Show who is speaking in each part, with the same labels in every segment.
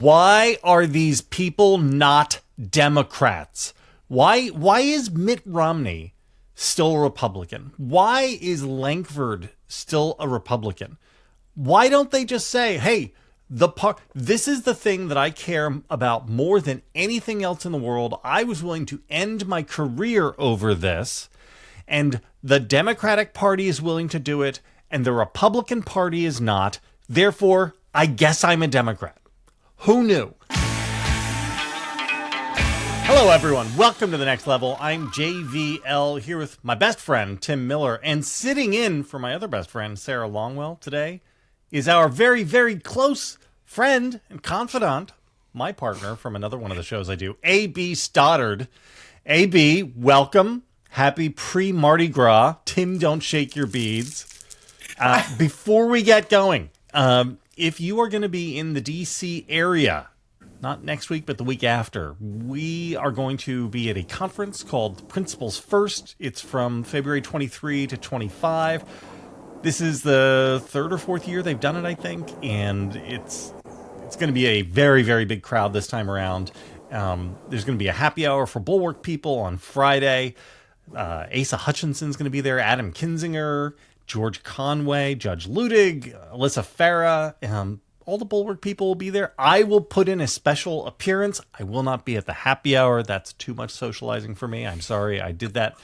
Speaker 1: Why are these people not Democrats? Why is Mitt Romney still a Republican? Why is Lankford still a Republican? Why don't they just say, hey, this is the thing that I care about more than anything else in the world. I was willing to end my career over this, and the Democratic Party is willing to do it, and the Republican Party is not. Therefore, I guess I'm a Democrat. Who knew? Hello, everyone. Welcome to The Next Level. I'm JVL here with my best friend, Tim Miller. And sitting in for my other best friend, Sarah Longwell, today is our very, very close friend and confidant, my partner from another one of the shows I do, A.B. Stoddard. A.B., welcome. Happy pre-Mardi Gras. Tim, don't shake your beads. Before we get going, if you are going to be in the D.C. area, not next week, but the week after, we are going to be at a conference called Principles First. It's from February 23 to 25. This is the third or fourth year they've done it, I think, and it's going to be a very, very big crowd this time around. There's going to be a happy hour for Bulwark people on Friday. Asa Hutchinson's going to be there, Adam Kinzinger, George Conway, Judge Ludig, Alyssa Farah, all the Bulwark people will be there. I will put in a special appearance. I will not be at the happy hour. That's too much socializing for me. I'm sorry. I did that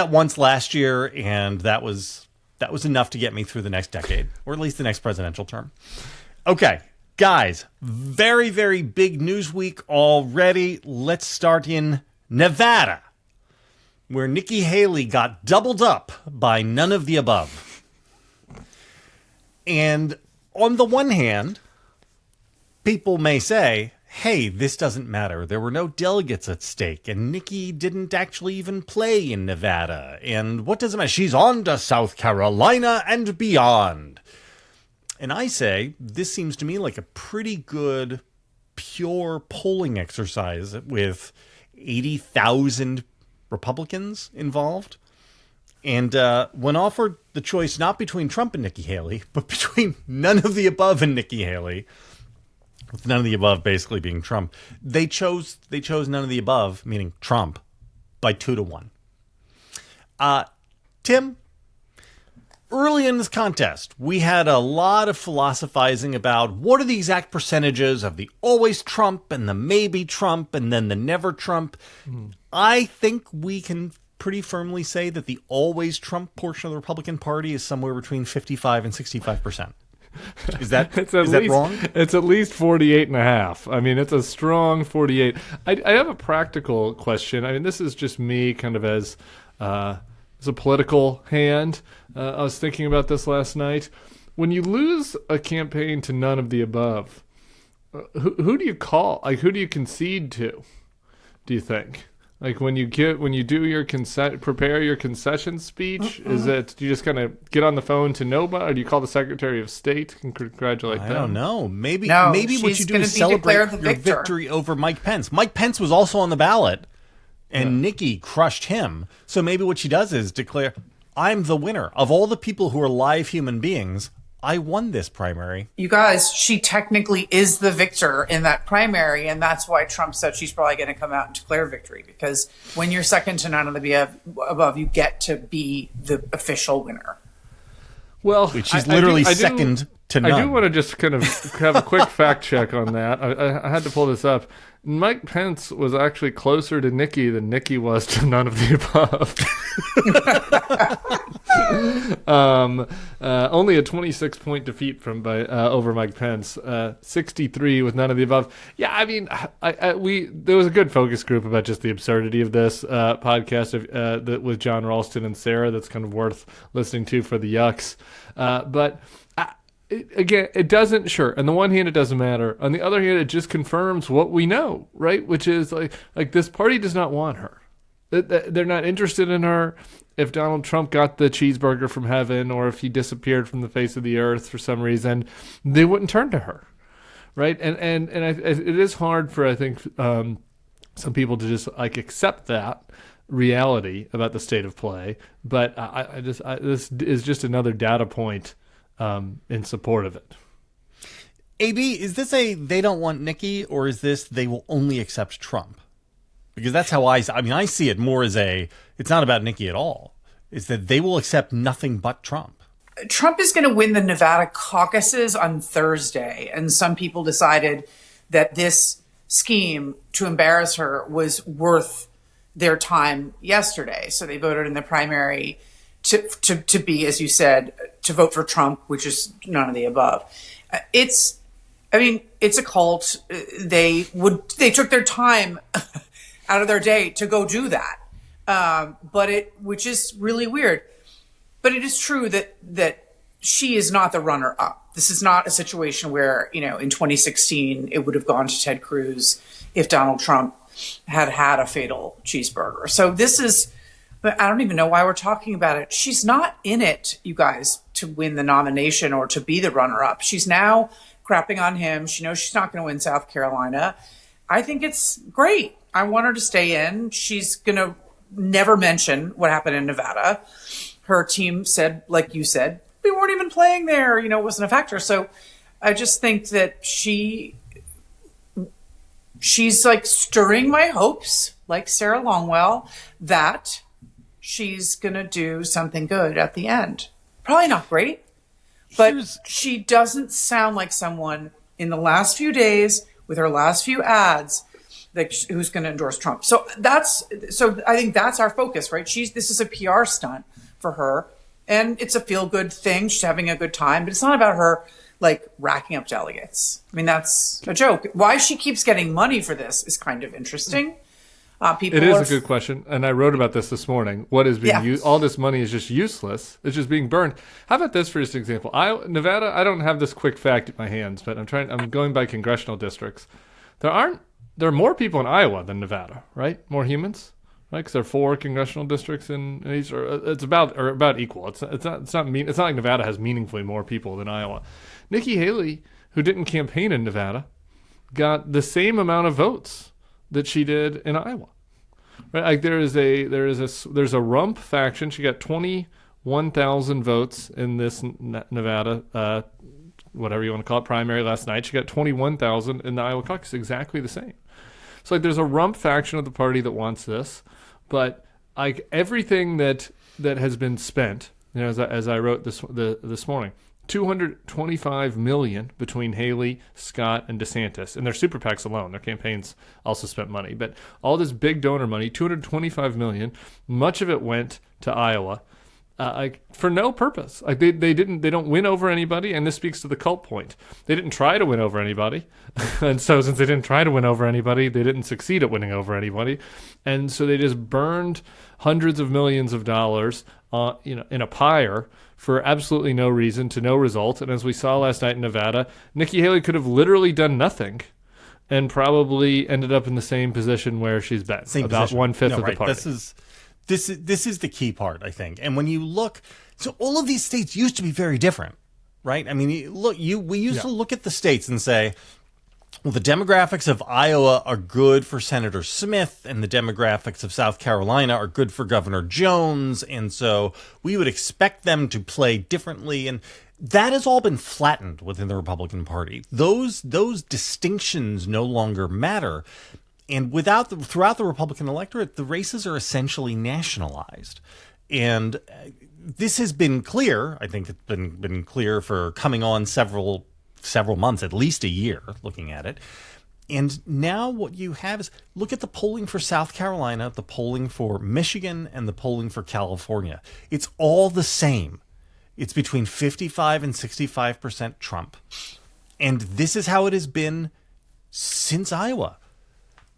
Speaker 1: once last year, and that was enough to get me through the next decade, or at least the next presidential term. Okay, guys, very, very big news week already. Let's start in Nevada, where Nikki Haley got doubled up by none of the above. And on the one hand, people may say, hey, this doesn't matter. There were no delegates at stake, and Nikki didn't actually even play in Nevada. And what does it matter? She's on to South Carolina and beyond. And I say, this seems to me like a pretty good, pure polling exercise with 80,000 Republicans involved. And when offered the choice not between Trump and Nikki Haley, but between none of the above and Nikki Haley, with none of the above basically being Trump, they chose none of the above, meaning Trump, by 2-1. Tim, early in this contest, we had a lot of philosophizing about what are the exact percentages of the always Trump and the maybe Trump and then the never Trump. I think we can pretty firmly say that the always Trump portion of the Republican Party is somewhere between 55 and 65%. Is that wrong?
Speaker 2: It's at least 48.5. I mean, it's a strong 48. I have a practical question. I mean, this is just me kind of as a political hand. I was thinking about this last night. When you lose a campaign to none of the above, who do you call? Like, who do you concede to, do you think? Like when you do your prepare your concession speech, do you just kind of get on the phone to nobody, or do you call the Secretary of State and congratulate them?
Speaker 1: I don't know. Maybe what you do is celebrate your victory over Mike Pence. Mike Pence was also on the ballot, and Nikki crushed him. So maybe what she does is declare, I'm the winner. Of all the people who are live human beings, I won this primary.
Speaker 3: You guys, she technically is the victor in that primary, and that's why Trump said she's probably going to come out and declare victory, because when you're second to none of the above, you get to be the official winner.
Speaker 2: Well,
Speaker 1: she's literally second to none.
Speaker 2: I do want to just kind of have a quick fact check on that. I had to pull this up. Mike Pence was actually closer to Nikki than Nikki was to none of the above. Only a 26-point defeat over Mike Pence. 63 with none of the above. Yeah, I mean, there was a good focus group about just the absurdity of this podcast with John Ralston and Sarah. That's kind of worth listening to for the yucks. But again, it doesn't, sure. On the one hand, it doesn't matter. On the other hand, it just confirms what we know, right? Which is like this party does not want her. They're not interested in her. If Donald Trump got the cheeseburger from heaven, or if he disappeared from the face of the earth for some reason, they wouldn't turn to her, right? And it is hard for, I think, some people to just accept that reality about the state of play. But this is just another data point in support of it.
Speaker 1: AB, is this a they don't want Nikki, or is this they will only accept Trump? Because that's how I see it more as it's not about Nikki at all. It's that they will accept nothing but Trump.
Speaker 3: Trump is going to win the Nevada caucuses on Thursday, and some people decided that this scheme to embarrass her was worth their time yesterday. So they voted in the primary to be, as you said, to vote for Trump, which is none of the above. It's a cult. They took their time out of their day to go do that. Which is really weird. But it is true that she is not the runner-up. This is not a situation where, in 2016, it would have gone to Ted Cruz if Donald Trump had a fatal cheeseburger. So but I don't even know why we're talking about it. She's not in it, you guys, to win the nomination or to be the runner-up. She's now crapping on him. She knows she's not going to win South Carolina. I think it's great. I want her to stay in. She's going to never mention what happened in Nevada. Her team said, like you said, we weren't even playing there. It wasn't a factor. So I just think that she's like stirring my hopes, like Sarah Longwell, that she's going to do something good at the end. Probably not great, but she doesn't sound like someone in the last few days with her last few ads who's going to endorse Trump. So I think that's our focus, right? This is a PR stunt for her, and it's a feel-good thing. She's having a good time, but it's not about her like racking up delegates. That's a joke. Why she keeps getting money for this is kind of interesting. It is
Speaker 2: a good question, and I wrote about this morning. What is being used? All this money is just useless. It's just being burned. How about this for just an example? Nevada. I don't have this quick fact in my hands, but I'm going by congressional districts. There are more people in Iowa than Nevada, right? More humans, right? Because there are 4 congressional districts in each, or it's about equal. It's not like Nevada has meaningfully more people than Iowa. Nikki Haley, who didn't campaign in Nevada, got the same amount of votes that she did in Iowa, right? Like there's a rump faction. She got 21,000 votes in this Nevada, whatever you want to call it, primary last night. She got 21,000 in the Iowa caucus, exactly the same. So there's a rump faction of the party that wants this, but everything that has been spent, as I wrote this morning, $225 million between Haley, Scott, and DeSantis. And their super PACs alone, their campaigns also spent money. But all this big donor money, $225 million, much of it went to Iowa, for no purpose. They don't win over anybody, and this speaks to the cult point. They didn't try to win over anybody, and so since they didn't try to win over anybody, they didn't succeed at winning over anybody, and so they just burned hundreds of millions of dollars, in a pyre for absolutely no reason, to no result. And as we saw last night in Nevada, Nikki Haley could have literally done nothing and probably ended up in the same position where she's been, about 1/5 of the party.
Speaker 1: This is the key part, I think. And when you look, so all of these states used to be very different, right? We used to look at the states and say, well, the demographics of Iowa are good for Senator Smith, and the demographics of South Carolina are good for Governor Jones, and so we would expect them to play differently. And that has all been flattened within the Republican Party. Those distinctions no longer matter. And throughout the Republican electorate, the races are essentially nationalized. And this has been clear. I think it's been clear for coming on several months, at least a year, looking at it. And now what you have is, look at the polling for South Carolina, the polling for Michigan, and the polling for California. It's all the same. It's between 55 and 65% Trump. And this is how it has been since Iowa.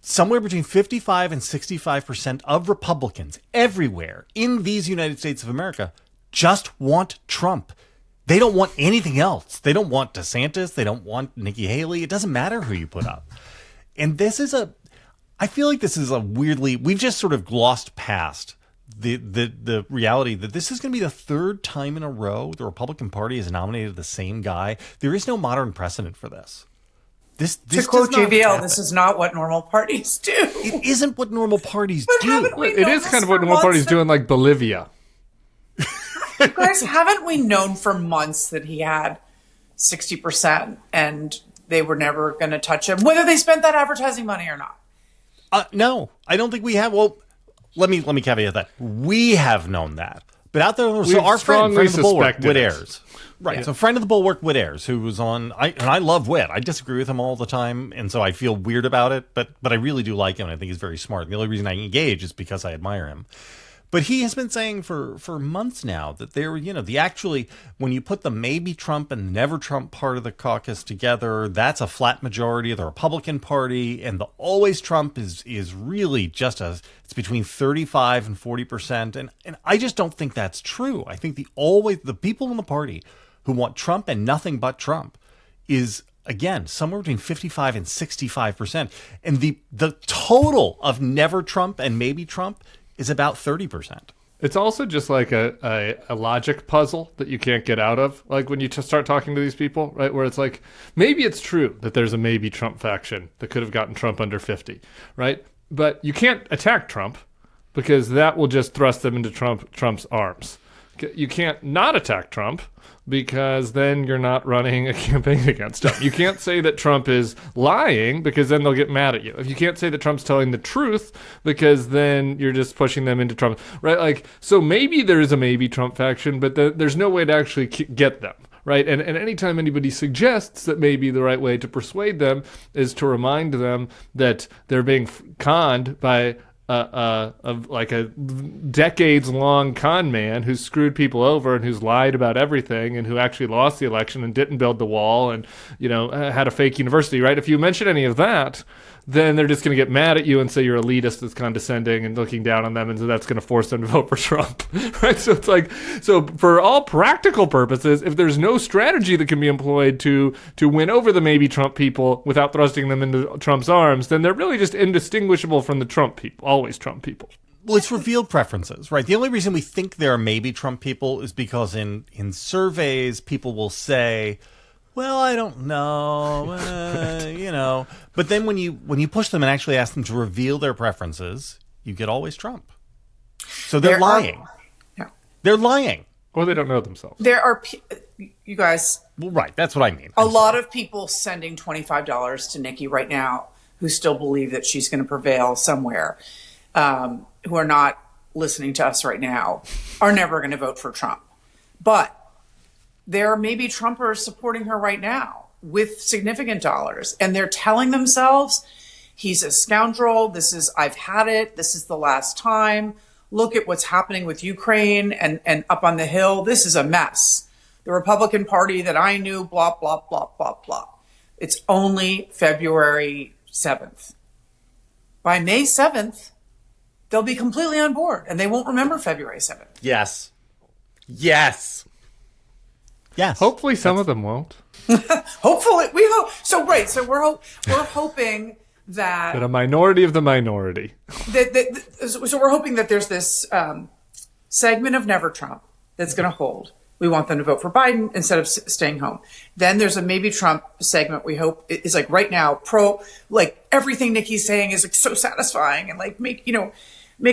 Speaker 1: Somewhere between 55 and 65% of Republicans everywhere in these United States of America just want Trump. They don't want anything else. They don't want DeSantis. They don't want Nikki Haley. It doesn't matter who you put up. And I feel like this is we've just sort of glossed past the reality that this is going to be the 3rd time in a row the Republican Party has nominated the same guy. There is no modern precedent for this. This
Speaker 3: to quote JVL, this is not what normal parties do.
Speaker 1: It isn't what normal parties
Speaker 3: do.
Speaker 2: It is kind of what normal parties do in like Bolivia.
Speaker 3: Guys, haven't we known for months that he had 60% and they were never going to touch him, whether they spent that advertising money or not.
Speaker 1: No, I don't think we have. Well, let me caveat that. We have known that. But out there, so our friend of the Bulwark, Whit Ayers. Right. Yeah. So friend of the Bulwark, Whit Ayers, who was on, and I love Whit. I disagree with him all the time, and so I feel weird about it, but I really do like him, and I think he's very smart. The only reason I engage is because I admire him. But he has been saying for months now that there, when you put the maybe Trump and never Trump part of the caucus together, that's a flat majority of the Republican Party, and the always Trump is really just it's between 35 and 40%, and I just don't think that's true. I think the people in the party who want Trump and nothing but Trump is, again, somewhere between 55 and 65%, and the total of never Trump and maybe Trump is about 30%.
Speaker 2: It's also just like a logic puzzle that you can't get out of. Like when you start talking to these people, right, where it's like, maybe it's true that there's a maybe Trump faction that could have gotten Trump under 50, right? But you can't attack Trump because that will just thrust them into Trump's arms. You can't not attack Trump because then you're not running a campaign against him. You can't say that Trump is lying because then they'll get mad at you. If you can't say that Trump's telling the truth because then you're just pushing them into Trump, right? Like, so maybe there is a maybe Trump faction, but there's no way to actually get them. Right. And anytime anybody suggests that maybe the right way to persuade them is to remind them that they're being conned by like a decades-long con man who's screwed people over and who's lied about everything and who actually lost the election and didn't build the wall and, had a fake university, right? If you mention any of that, then they're just going to get mad at you and say you're elitist that's condescending and looking down on them, and so that's going to force them to vote for Trump, right? So it's like, so for all practical purposes, if there's no strategy that can be employed to win over the maybe Trump people without thrusting them into Trump's arms, then they're really just indistinguishable from the Trump people, always Trump people.
Speaker 1: Well, it's revealed preferences, right? The only reason we think there are maybe Trump people is because in surveys, people will say, well, I don't know, But then when you push them and actually ask them to reveal their preferences, you get always Trump. So they're lying. They're lying.
Speaker 2: Or they don't know themselves.
Speaker 3: There are, you guys.
Speaker 1: Well, right. That's what I mean.
Speaker 3: A lot of people sending $25 to Nikki right now who still believe that she's going to prevail somewhere, who are not listening to us right now, are never going to vote for Trump. But there are maybe Trumpers supporting her right now with significant dollars, and they're telling themselves, he's a scoundrel. I've had it. This is the last time. Look at what's happening with Ukraine and up on the Hill. This is a mess. The Republican Party that I knew, blah, blah, blah, blah, blah. It's only February 7th. By May 7th, they'll be completely on board, and they won't remember February 7th.
Speaker 1: Yes.
Speaker 2: Hopefully some of them won't.
Speaker 3: Hopefully. We hope. So, right. So we're hoping that
Speaker 2: a minority of the minority.
Speaker 3: So we're hoping that there's this segment of Never Trump that's going to hold. We want them to vote for Biden instead of staying home. Then there's a maybe Trump segment we hope is like right now like everything Nikki's saying is like so satisfying and like make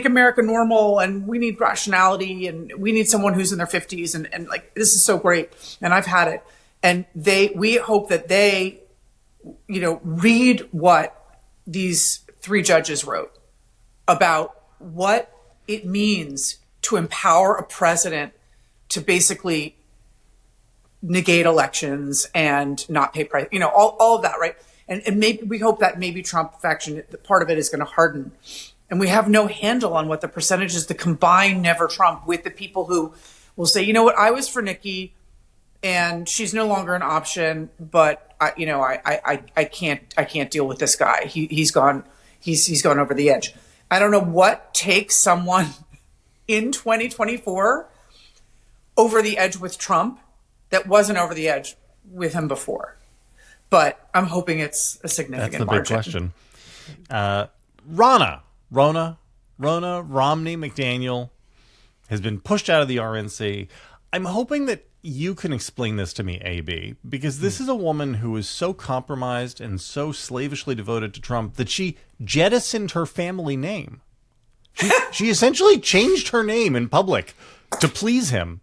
Speaker 3: America normal, and we need rationality, and we need someone who's in their 50s and like this is so great and I've had it. And we hope that they read what these three judges wrote about what it means to empower a president to basically negate elections and not pay price, all of that, right? And maybe we hope that maybe Trump faction, part of it is going to harden. And we have no handle on what the percentage is to combine Never Trump with the people who will say, you know what, I was for Nikki and she's no longer an option, but I can't deal with this guy. He's gone over the edge. I don't know what takes someone in 2024 over the edge with Trump that wasn't over the edge with him before. But I'm hoping it's a significant margin.
Speaker 1: That's the big question. Ronna McDaniel has been pushed out of the RNC. I'm hoping that you can explain this to me, AB, because this is a woman who is so compromised and so slavishly devoted to Trump that she jettisoned her family name. She essentially changed her name in public to please him.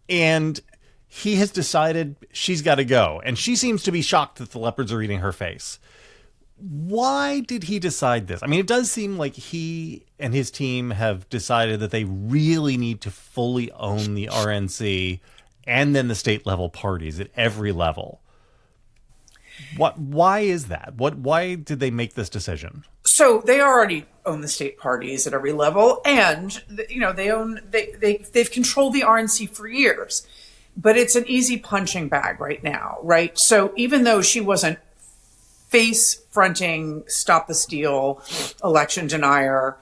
Speaker 1: And he has decided she's got to go. And she seems to be shocked that the leopards are eating her face. Why did he decide this? I mean, it does seem like he and his team have decided that they really need to fully own the RNC and then the state level parties at every level. Why is that? Why did they make this decision?
Speaker 3: So they already own the state parties at every level, and they've controlled the RNC for years. But it's an easy punching bag right now, right? So even though she wasn't face fronting, stop the steal, election denier,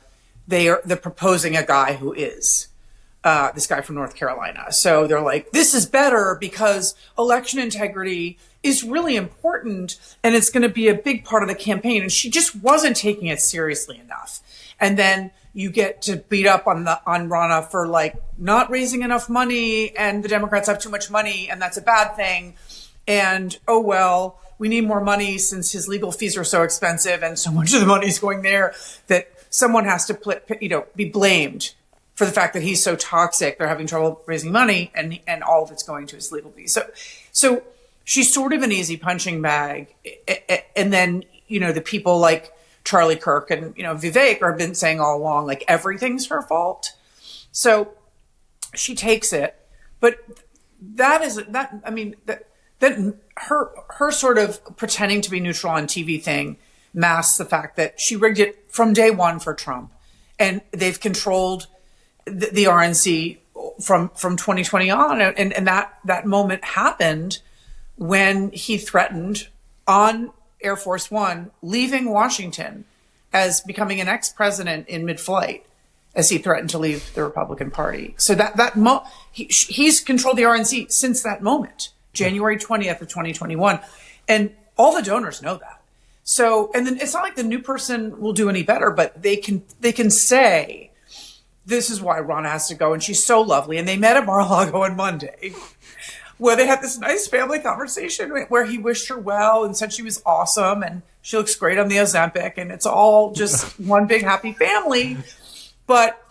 Speaker 3: they're proposing a guy who is this guy from North Carolina. So they're like, this is better because election integrity is really important and it's going to be a big part of the campaign. And she just wasn't taking it seriously enough. And then you get to beat up on Ronna for like not raising enough money, and the Democrats have too much money and that's a bad thing. And oh well, we need more money since his legal fees are so expensive and so much of the money is going there that someone has to be blamed for the fact that he's so toxic. They're having trouble raising money and all of it's going to his legal fees. So she's sort of an easy punching bag. And then, the people like Charlie Kirk and, Vivek have been saying all along, like everything's her fault. So she takes it, but her sort of pretending to be neutral on TV thing masks the fact that she rigged it from day one for Trump, and they've controlled the RNC from 2020 on. And that moment happened when he threatened on Air Force One, leaving Washington as becoming an ex-president in mid-flight, as he threatened to leave the Republican Party. So he's controlled the RNC since that moment, January 20th of 2021. And all the donors know that. So, and then it's not like the new person will do any better, but they can say, this is why Ronna has to go, and she's so lovely. And they met at Mar-a-Lago on Monday, where they had this nice family conversation where he wished her well and said she was awesome and she looks great on the Ozempic, and it's all just one big happy family. But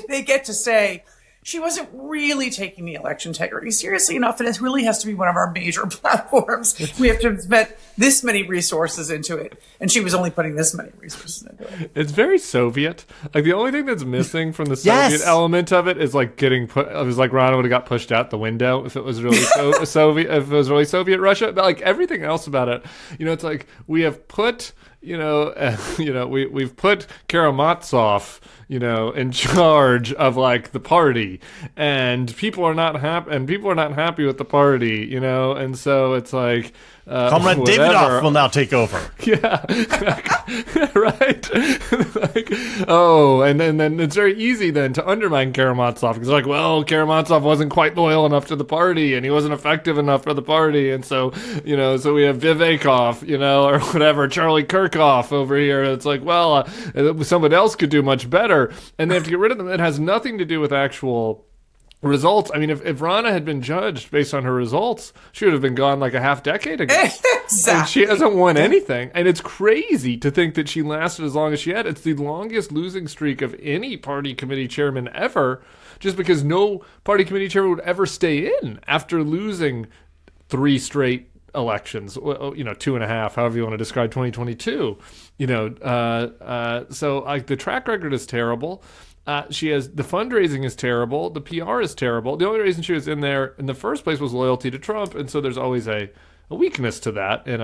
Speaker 3: they get to say she wasn't really taking the election integrity seriously enough, and it really has to be one of our major platforms. We have to spend this many resources into it, and she was only putting this many resources into it.
Speaker 2: It's very Soviet. Like, the only thing that's missing from the Soviet element of it is like getting put. It was like Ronna would have got pushed out the window if it was really Soviet. If it was really Soviet Russia, but like everything else about it, it's like we have put. We've put Karamazov, in charge of like the party, and people are not happy with the party, and so it's like
Speaker 1: Comrade Davidoff will now take over.
Speaker 2: Yeah, right. And then it's very easy then to undermine Karamazov, because like, well, Karamazov wasn't quite loyal enough to the party, and he wasn't effective enough for the party, and so so we have Vivekov, or whatever, Charlie Kirkhoff over here. It's like, well, someone else could do much better, and they have to get rid of them. It has nothing to do with actual results. I mean, if Ronna had been judged based on her results, she would have been gone like a half decade ago.
Speaker 3: Exactly.
Speaker 2: And she hasn't won anything. And it's crazy to think that she lasted as long as she had. It's the longest losing streak of any party committee chairman ever, just because no party committee chairman would ever stay in after losing 3 straight elections, 2.5, however you want to describe 2022. So like the track record is terrible. She has, the fundraising is terrible. The PR is terrible. The only reason she was in there in the first place was loyalty to Trump, and so there's always a weakness to that in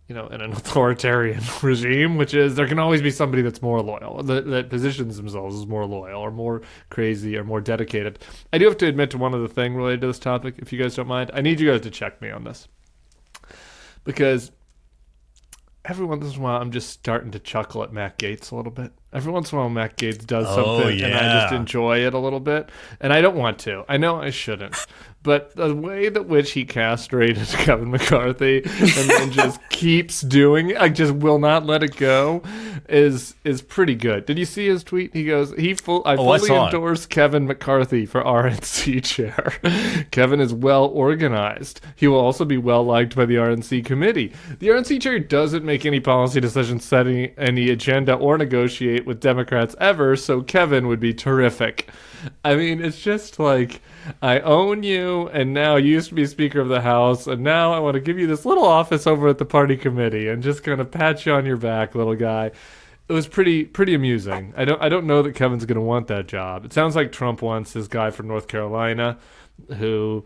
Speaker 2: in an authoritarian regime, which is there can always be somebody that's more loyal, that positions themselves as more loyal or more crazy or more dedicated. I do have to admit to one other thing related to this topic, if you guys don't mind. I need you guys to check me on this, because every once in a while I'm just starting to chuckle at Matt Gaetz a little bit. Every once in a while Matt Gaetz does something and I just enjoy it a little bit. And I don't want to. I know I shouldn't. But the way that which he castrated Kevin McCarthy and then just keeps doing it, I just will not let it go. is pretty good. Did you see his tweet? He goes, I fully endorse Kevin McCarthy for RNC chair. Kevin is well organized. He will also be well liked by the RNC committee. The RNC chair doesn't make any policy decisions, setting any agenda, or negotiate with Democrats ever, so Kevin would be terrific. I mean, it's just like, I own you, and now you used to be Speaker of the House, and now I want to give you this little office over at the party committee and just kind of pat you on your back, little guy. It was pretty amusing. I don't know that Kevin's going to want that job. It sounds like Trump wants this guy from North Carolina who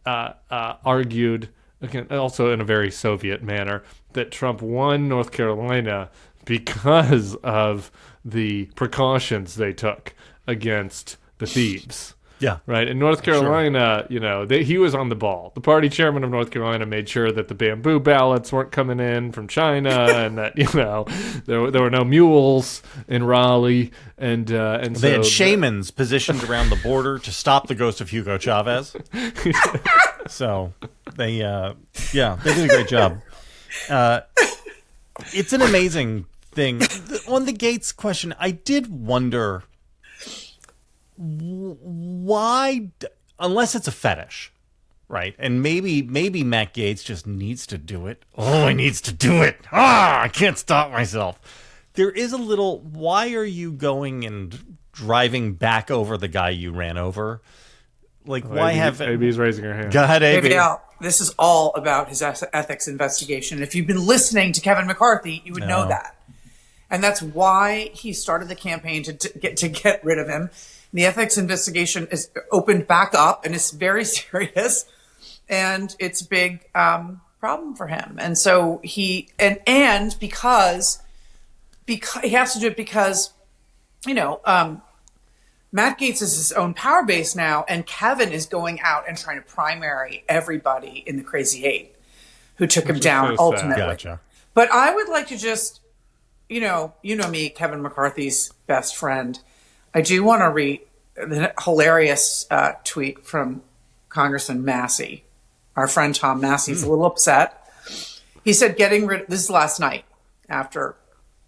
Speaker 2: argued, again, also in a very Soviet manner, that Trump won North Carolina because of the precautions they took against the thieves.
Speaker 1: Yeah.
Speaker 2: Right. In North Carolina, he was on the ball. The party chairman of North Carolina made sure that the bamboo ballots weren't coming in from China and that, there were no mules in Raleigh. And
Speaker 1: they had shamans positioned around the border to stop the ghost of Hugo Chavez. So they did a great job. It's an amazing thing. On the Gaetz question, I did wonder why, unless it's a fetish, right? And maybe Matt Gaetz just needs to do it. Oh, he needs to do it. I can't stop myself. There is a little, why are you going and driving back over the guy you ran over? Like, why have...
Speaker 2: AB's raising her hand.
Speaker 1: Go ahead, AB.
Speaker 3: This is all about his ethics investigation. If you've been listening to Kevin McCarthy, you would know that. And that's why he started the campaign to get rid of him. The ethics investigation is opened back up, and it's very serious, and it's a big problem for him. And so he because he has to do it because Matt Gaetz is his own power base now, and Kevin is going out and trying to primary everybody in the Crazy Eight who took him down ultimately.
Speaker 1: Gotcha.
Speaker 3: But I would like to just, you know me, Kevin McCarthy's best friend. I do want to read the hilarious tweet from Congressman Massey. Our friend Tom Massey's a little upset. He said, this is last night after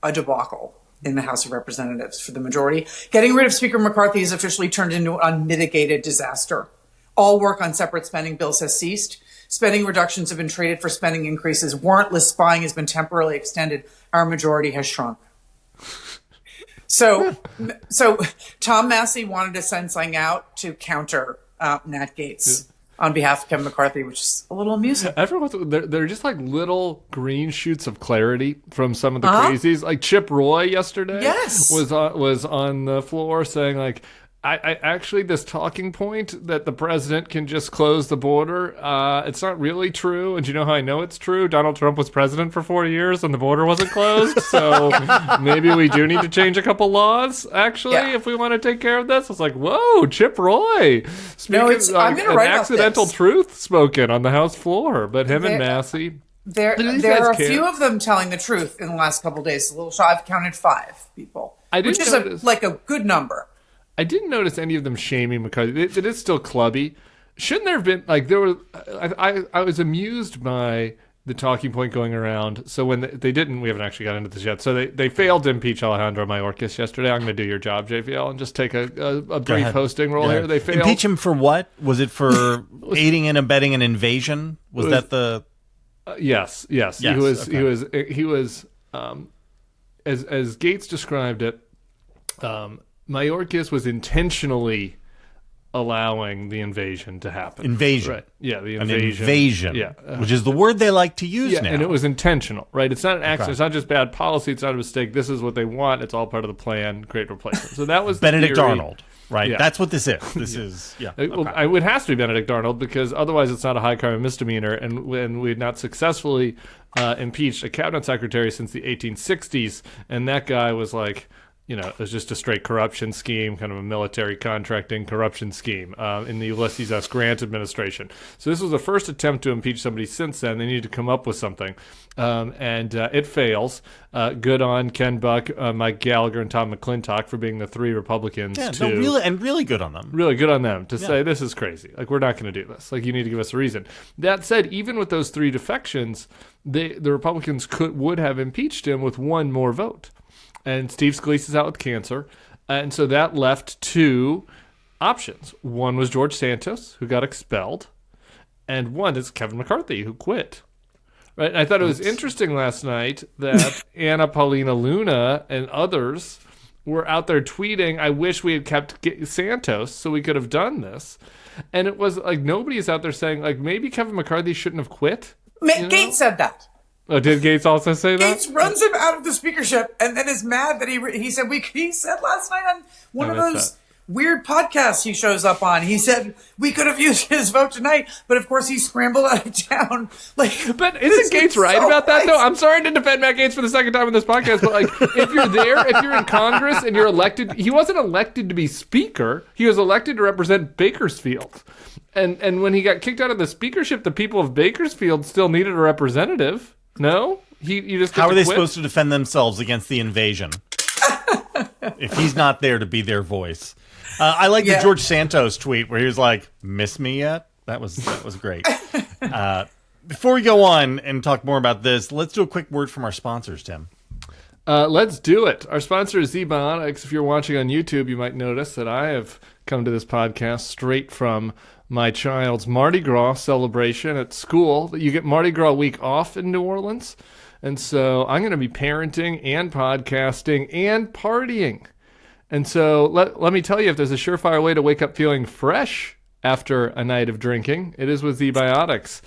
Speaker 3: a debacle in the House of Representatives for the majority. Getting rid of Speaker McCarthy has officially turned into an unmitigated disaster. All work on separate spending bills has ceased. Spending reductions have been traded for spending increases. Warrantless spying has been temporarily extended. Our majority has shrunk. So Tom Massey wanted to send something out to counter Matt Gaetz on behalf of Kevin McCarthy, which is a little amusing.
Speaker 2: They're just like little green shoots of clarity from some of the crazies. Like Chip Roy yesterday was on the floor saying like, I actually, this talking point that the president can just close the border, it's not really true. And do you know how I know it's true? Donald Trump was president for 4 years and the border wasn't closed. So maybe we do need to change a couple laws, actually, if we want to take care of this. It's like, whoa, Chip Roy.
Speaker 3: I'm going to write about
Speaker 2: accidental
Speaker 3: this.
Speaker 2: Truth spoken on the House floor. But him and Massey.
Speaker 3: There are a few of them telling the truth in the last couple of days. A little shy. I've counted 5 people, which is a good number.
Speaker 2: I didn't notice any of them shaming McCarthy. It is still clubby. Shouldn't there have been, like, there were, I was amused by the talking point going around. So when they didn't, we haven't actually got into this yet. So they failed to impeach Alejandro Mayorkas yesterday. I'm going to do your job, JVL, and just take a brief hosting role here. They failed.
Speaker 1: Impeach him for what? Was it for aiding and abetting an invasion? Was that the...
Speaker 2: Yes. He was, as Gaetz described it, Mayorkas was intentionally allowing the
Speaker 1: invasion
Speaker 2: to happen.
Speaker 1: Invasion.
Speaker 2: Right. Yeah, the
Speaker 1: An
Speaker 2: invasion.
Speaker 1: invasion.
Speaker 2: Yeah.
Speaker 1: Which is the word they like to use now.
Speaker 2: And it was intentional, right? It's not an accident. It's not just bad policy. It's not a mistake. This is what they want. It's all part of the plan. Great replacement. So that was
Speaker 1: Benedict
Speaker 2: the theory.
Speaker 1: Arnold, right? Yeah. That's what this is. This is,
Speaker 2: It has to be Benedict Arnold because otherwise it's not a high crime misdemeanor. And when we had not successfully impeached a cabinet secretary since the 1860s, and that guy was like... it was just a straight corruption scheme, kind of a military contracting corruption scheme in the Ulysses S. Grant administration. So this was the first attempt to impeach somebody since then. They needed to come up with something. And it fails. Good on Ken Buck, Mike Gallagher, and Tom McClintock for being the 3 Republicans.
Speaker 1: Really good on them.
Speaker 2: Really good on them to say, this is crazy. Like, we're not going to do this. Like, you need to give us a reason. That said, even with those 3 defections, the Republicans would have impeached him with 1 more vote. and Steve Scalise is out with cancer. And so that left two options. One was George Santos, who got expelled, and one is Kevin McCarthy, who quit. Right? And I thought it was interesting last night that Anna Paulina Luna and others were out there tweeting, I wish we had kept Santos so we could have done this. And it was like nobody is out there saying, like, maybe Kevin McCarthy shouldn't have quit.
Speaker 3: Gaetz said that.
Speaker 2: Oh, did Gaetz also say that?
Speaker 3: Gaetz runs him out of the speakership and then is mad that he said last night on one of those weird podcasts he shows up on. He said we could have used his vote tonight, but of course he scrambled out of town.
Speaker 2: But isn't Gaetz right about that though? I'm sorry to defend Matt Gaetz for the second time on this podcast, but like if you're there, if you're in Congress and you're elected, he wasn't elected to be speaker. He was elected to represent Bakersfield. And when he got kicked out of the speakership, the people of Bakersfield still needed a representative. No? You just
Speaker 1: How are they supposed to defend themselves against the invasion if he's not there to be their voice? I like the George Santos tweet where he was like, "Miss me yet?" That was great. Before we go on and talk more about this, let's do a quick word from our sponsors, Tim.
Speaker 2: Let's do it. Our sponsor is ZBiotics. If you're watching on YouTube, you might notice that I have come to this podcast straight from my child's Mardi Gras celebration at school. You get Mardi Gras week off in New Orleans. And so I'm going to be parenting and podcasting and partying. And so let me tell you, if there's a surefire way to wake up feeling fresh after a night of drinking, it is with ZBiotics.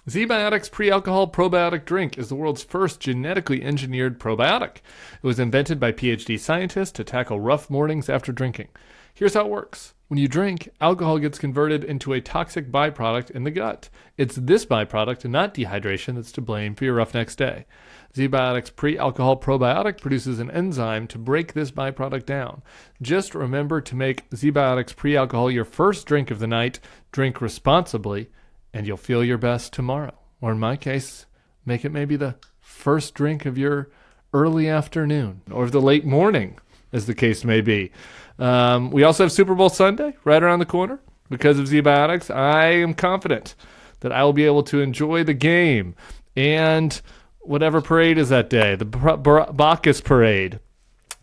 Speaker 2: ZBiotics pre-alcohol probiotic drink is the world's first genetically engineered probiotic. It was invented by PhD scientists to tackle rough mornings after drinking. Here's how it works. When you drink, alcohol gets converted into a toxic byproduct in the gut. It's this byproduct, and not dehydration, that's to blame for your rough next day. ZBiotics pre-alcohol probiotic produces an enzyme to break this byproduct down. Just remember to make ZBiotics pre-alcohol your first drink of the night. Drink responsibly, and you'll feel your best tomorrow. Or in my case, make it maybe the first drink of your early afternoon or of the late morning, as the case may be. We also have Super Bowl Sunday right around the corner. Because of ZBiotics, I am confident that I will be able to enjoy the game and whatever parade is that day, the Bacchus parade,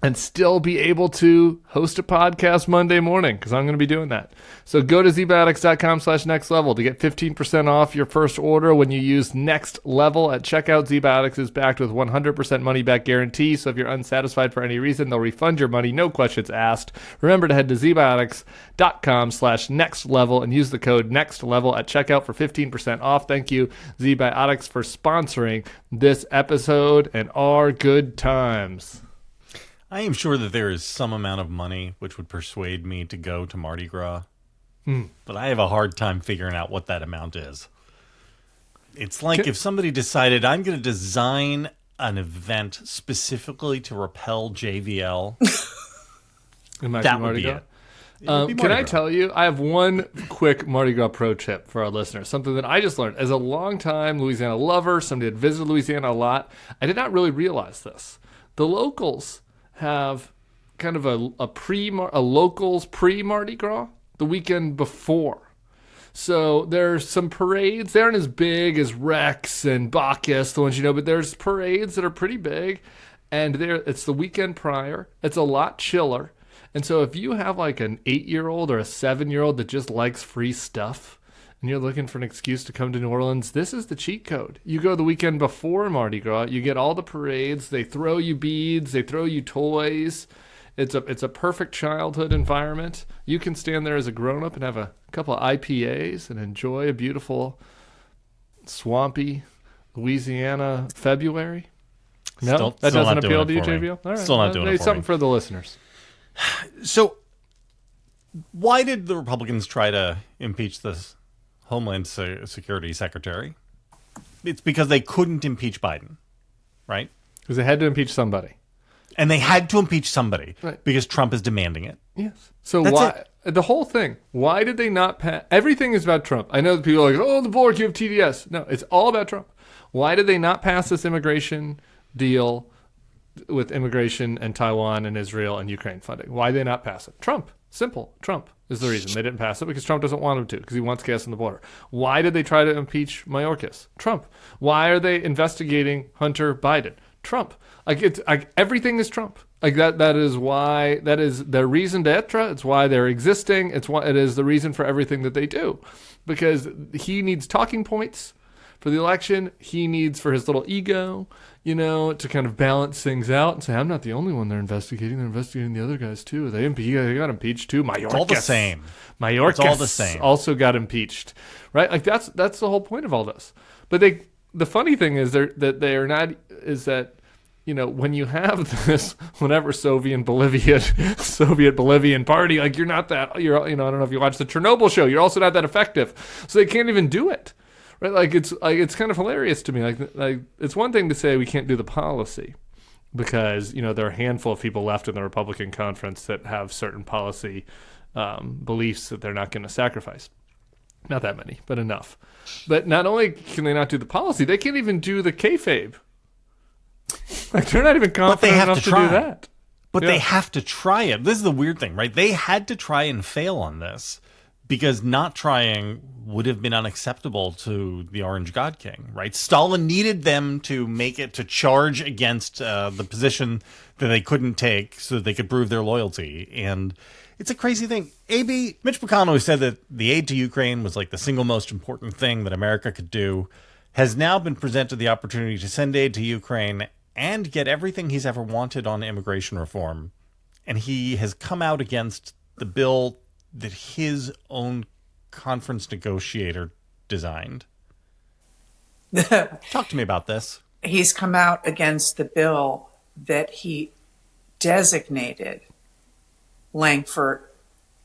Speaker 2: and still be able to host a podcast Monday morning, because I'm going to be doing that. So go to zbiotics.com/nextlevel to get 15% off your first order when you use Next Level at checkout. ZBiotics is backed with 100% money-back guarantee, so if you're unsatisfied for any reason, they'll refund your money, no questions asked. Remember to head to zbiotics.com/nextlevel and use the code NEXTLEVEL at checkout for 15% off. Thank you, ZBiotics, for sponsoring this episode and our good times.
Speaker 1: I am sure that there is some amount of money which would persuade me to go to Mardi Gras, but I have a hard time figuring out what that amount is. It's like if somebody decided I'm going to design an event specifically to repel JVL, that would be it.
Speaker 2: Can I tell you, I have one quick Mardi Gras pro tip for our listeners, something that I just learned. As a longtime Louisiana lover, somebody that visited Louisiana a lot, I did not really realize this. The locals have kind of a locals pre-Mardi Gras the weekend before. So there's some parades. They aren't as big as Rex and Bacchus, the ones you know, but there's parades that are pretty big, and it's the weekend prior. It's a lot chiller. And so if you have like an 8-year-old or a 7-year-old that just likes free stuff, and you're looking for an excuse to come to New Orleans, this is the cheat code. You go the weekend before Mardi Gras, you get all the parades, they throw you beads, they throw you toys. It's a perfect childhood environment. You can stand there as a grown-up and have a couple of IPAs and enjoy a beautiful, swampy Louisiana February. No, that doesn't appeal to you, JVL? All right.
Speaker 1: Still not doing it for
Speaker 2: something
Speaker 1: me.
Speaker 2: for the listeners.
Speaker 1: So, why did the Republicans try to impeach this Homeland Security Secretary? It's because they couldn't impeach Biden, right?
Speaker 2: Because they had to impeach somebody.
Speaker 1: And they had to impeach somebody
Speaker 2: right.
Speaker 1: because Trump is demanding it.
Speaker 2: Yes. So why the whole thing? Why did they not pass? Everything is about Trump. I know that people are like, oh, the Bulwark, you have TDS. No, it's all about Trump. Why did they not pass this immigration deal with immigration and Taiwan and Israel and Ukraine funding? Why did they not pass it? Trump. Simple. Trump is the reason they didn't pass it, because Trump doesn't want them to, because he wants chaos on the border. Why did they try to impeach Mayorkas? Trump. Why are they investigating Hunter Biden? Trump. Like it's like everything is Trump. Like that is why, that is their reason d'etre. It's why they're existing. It is the reason for everything that they do, because he needs talking points for the election. He needs, for his little ego, to kind of balance things out and say, I'm not the only one they're investigating. They're investigating the other guys too. They got impeached too. Mayorkas.
Speaker 1: It's all the same.
Speaker 2: Mayorkas
Speaker 1: it's all the same.
Speaker 2: Also got impeached, right? Like that's the whole point of all this. But the funny thing is that when you have this whatever Soviet Bolivian party, like I don't know if you watch the Chernobyl show, you're also not that effective. So they can't even do it. Right? Like it's kind of hilarious to me. Like it's one thing to say we can't do the policy because, there are a handful of people left in the Republican conference that have certain policy beliefs that they're not going to sacrifice. Not that many, but enough. But not only can they not do the policy, they can't even do the kayfabe. Like they're not even confident enough to do that.
Speaker 1: But they have to try it. This is the weird thing, right? They had to try and fail on this because not trying would have been unacceptable to the Orange God King, right? Stalin needed them to make it, to charge against the position that they couldn't take so that they could prove their loyalty. And it's a crazy thing. Mitch McConnell, who said that the aid to Ukraine was like the single most important thing that America could do, has now been presented the opportunity to send aid to Ukraine and get everything he's ever wanted on immigration reform. And he has come out against the bill that his own conference negotiator designed. Talk to me about this.
Speaker 3: He's come out against the bill that he designated Langford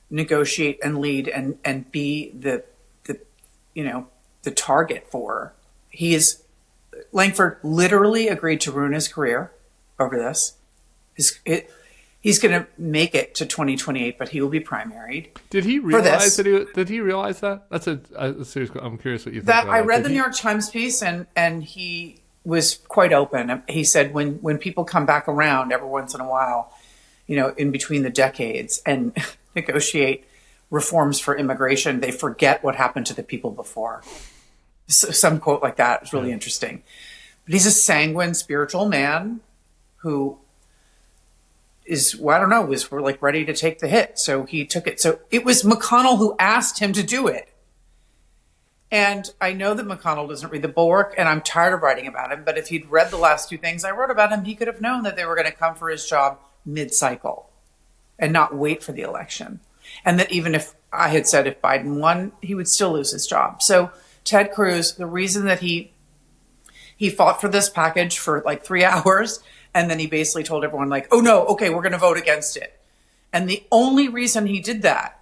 Speaker 3: negotiate and lead and be the target for. Langford literally agreed to ruin his career over this. He's going to make it to 2028, but he will be primaried.
Speaker 2: Did he realize that? Did he realize that? That's a serious. I'm curious what you think.
Speaker 3: That I read the New York Times piece, and he was quite open. He said when people come back around every once in a while, in between the decades, and negotiate reforms for immigration, they forget what happened to the people before. So, some quote like that is really interesting. But he's a sanguine, spiritual man who is, we're like ready to take the hit. So he took it. So it was McConnell who asked him to do it. And I know that McConnell doesn't read the Bulwark, and I'm tired of writing about him. But if he'd read the last two things I wrote about him, he could have known that they were going to come for his job mid-cycle and not wait for the election. And that even if I had said if Biden won, he would still lose his job. So Ted Cruz, the reason that he fought for this package for like 3 hours, and then he basically told everyone like, oh no, okay, we're going to vote against it. And the only reason he did that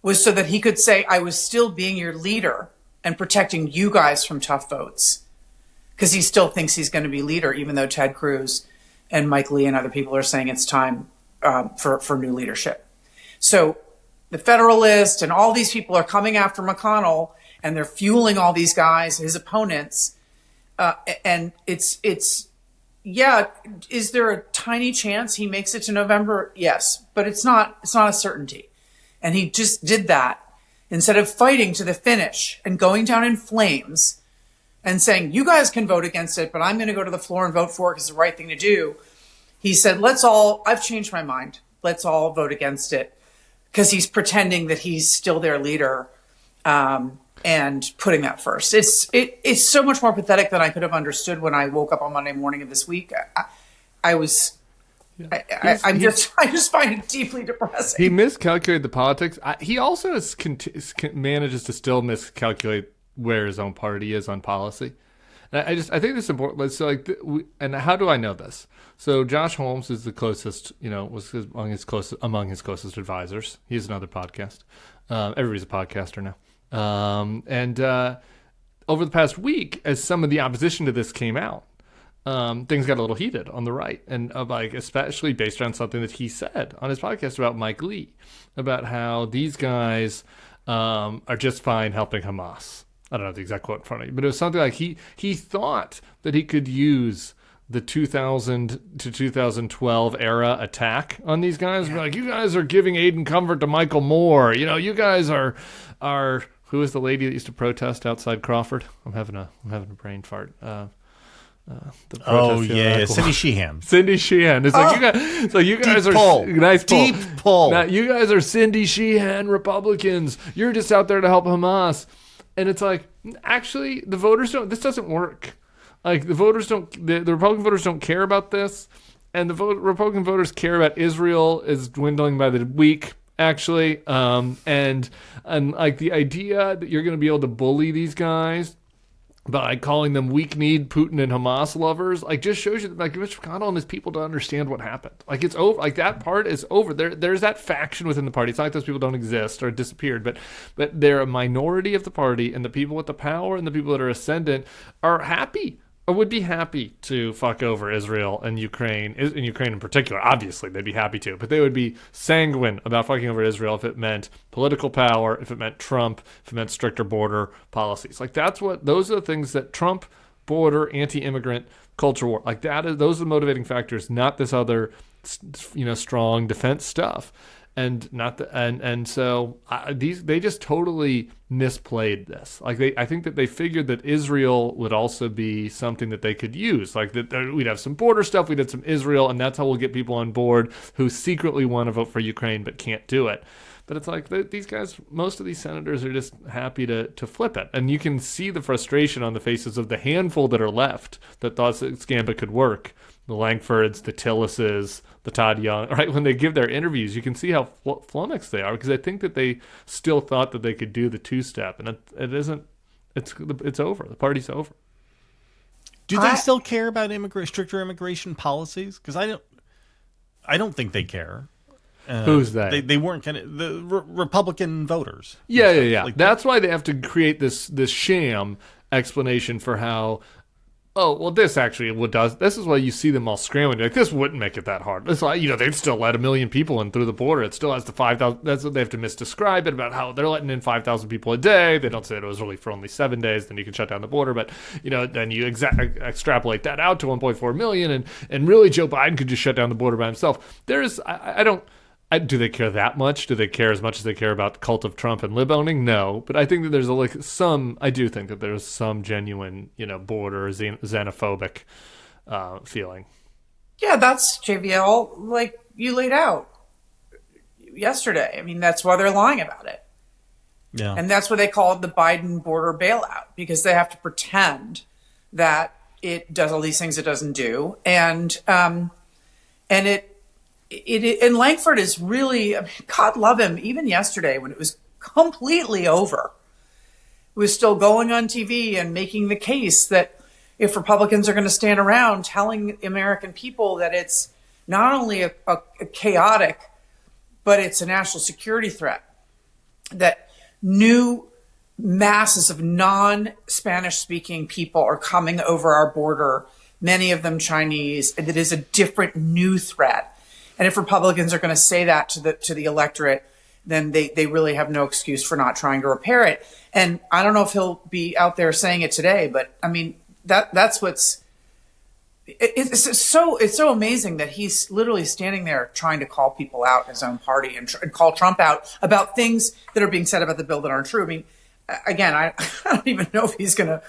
Speaker 3: was so that he could say, I was still being your leader and protecting you guys from tough votes. Because he still thinks he's going to be leader, even though Ted Cruz and Mike Lee and other people are saying it's time for new leadership. So the Federalist and all these people are coming after McConnell, and they're fueling all these guys, his opponents. And is there a tiny chance he makes it to November? Yes, but it's not a certainty. And he just did that instead of fighting to the finish and going down in flames and saying, you guys can vote against it, but I'm going to go to the floor and vote for it because it's the right thing to do. He said, I've changed my mind. Let's all vote against it, because he's pretending that he's still their leader. And putting that first. It's so much more pathetic than I could have understood when I woke up on Monday morning of this week. I just find it deeply depressing.
Speaker 2: He miscalculated the politics. He also manages to still miscalculate where his own party is on policy. And I think this is important. So and how do I know this? So Josh Holmes is the closest, was among his closest advisors. He has another podcast. Everybody's a podcaster now. And over the past week, as some of the opposition to this came out, things got a little heated on the right, and especially based on something that he said on his podcast about Mike Lee, about how these guys are just fine helping Hamas. I don't know the exact quote in front of you, but it was something like he thought that he could use the 2000 to 2012 era attack on these guys. Yeah. Like, you guys are giving aid and comfort to Michael Moore. You guys are who is the lady that used to protest outside Crawford? I'm having a brain fart. The
Speaker 1: Oh
Speaker 2: protest
Speaker 1: yeah, Cindy Sheehan.
Speaker 2: Cindy Sheehan. It's like you guys
Speaker 1: Deep
Speaker 2: are
Speaker 1: pull.
Speaker 2: nice pull.
Speaker 1: Deep pull.
Speaker 2: Now, you guys are Cindy Sheehan Republicans. You're just out there to help Hamas. And it's like, actually, the voters don't. This doesn't work. Like the voters don't. The Republican voters don't care about this, and the Republican voters care about Israel is dwindling by the week. Actually, and like the idea that you're going to be able to bully these guys by calling them weak-kneed Putin and Hamas lovers, like, just shows you that, like, Mitch McConnell and his people don't understand what happened. Like, it's over. Like, that part is over. There's that faction within the party. It's not like those people don't exist or disappeared, but they're a minority of the party, and the people with the power and the people that are ascendant are happy, or would be happy to fuck over Israel and Ukraine. In Ukraine in particular, obviously, they'd be happy to, but they would be sanguine about fucking over Israel if it meant political power, if it meant Trump, if it meant stricter border policies. Like, those are the things that Trump, border, anti-immigrant, culture war, like those are the motivating factors, not this other, strong defense stuff. And so they just totally misplayed this. Like, I think that they figured that Israel would also be something that they could use. Like, that we'd have some border stuff, we'd have some Israel, and that's how we'll get people on board who secretly want to vote for Ukraine but can't do it. But it's like these guys, most of these senators are just happy to flip it. And you can see the frustration on the faces of the handful that are left that thought this gambit could work. The Langfords, the Tillises, the Todd Young, right? When they give their interviews, you can see how flummoxed they are, because I think that they still thought that they could do the two-step, and it isn't. It's over. The party's over.
Speaker 1: Do they still care about stricter immigration policies? Because I don't think they care.
Speaker 2: Who's they?
Speaker 1: They weren't the Republican voters.
Speaker 2: Yeah.
Speaker 1: Like,
Speaker 2: that's why they have to create this sham explanation for how. Oh, well, this actually does. This is why you see them all scrambling. Like, this wouldn't make it that hard. It's like, they'd still let 1 million people in through the border. It still has the 5,000. That's what they have to misdescribe it about how they're letting in 5,000 people a day. They don't say it was really for only 7 days. Then you can shut down the border. But, then you extrapolate that out to 1.4 million. And really, Joe Biden could just shut down the border by himself. Do they care that much? Do they care as much as they care about the cult of Trump and lib owning? No, but I think that there's I do think that there's some genuine, border xenophobic feeling.
Speaker 3: Yeah, that's JVL, like you laid out yesterday. I mean, that's why they're lying about it.
Speaker 1: Yeah.
Speaker 3: And that's what they call it, the Biden border bailout, because they have to pretend that it does all these things it doesn't do. And Langford is really, God love him, even yesterday when it was completely over, he was still going on TV and making the case that if Republicans are going to stand around telling American people that it's not only a chaotic, but it's a national security threat, that new masses of non-Spanish speaking people are coming over our border, many of them Chinese, and it is a different new threat. And if Republicans are going to say that to the electorate, then they really have no excuse for not trying to repair it. And I don't know if he'll be out there saying it today, but I mean, that's what's it's so amazing that he's literally standing there trying to call people out in his own party and call Trump out about things that are being said about the bill that aren't true. I mean, again, I don't even know if he's going to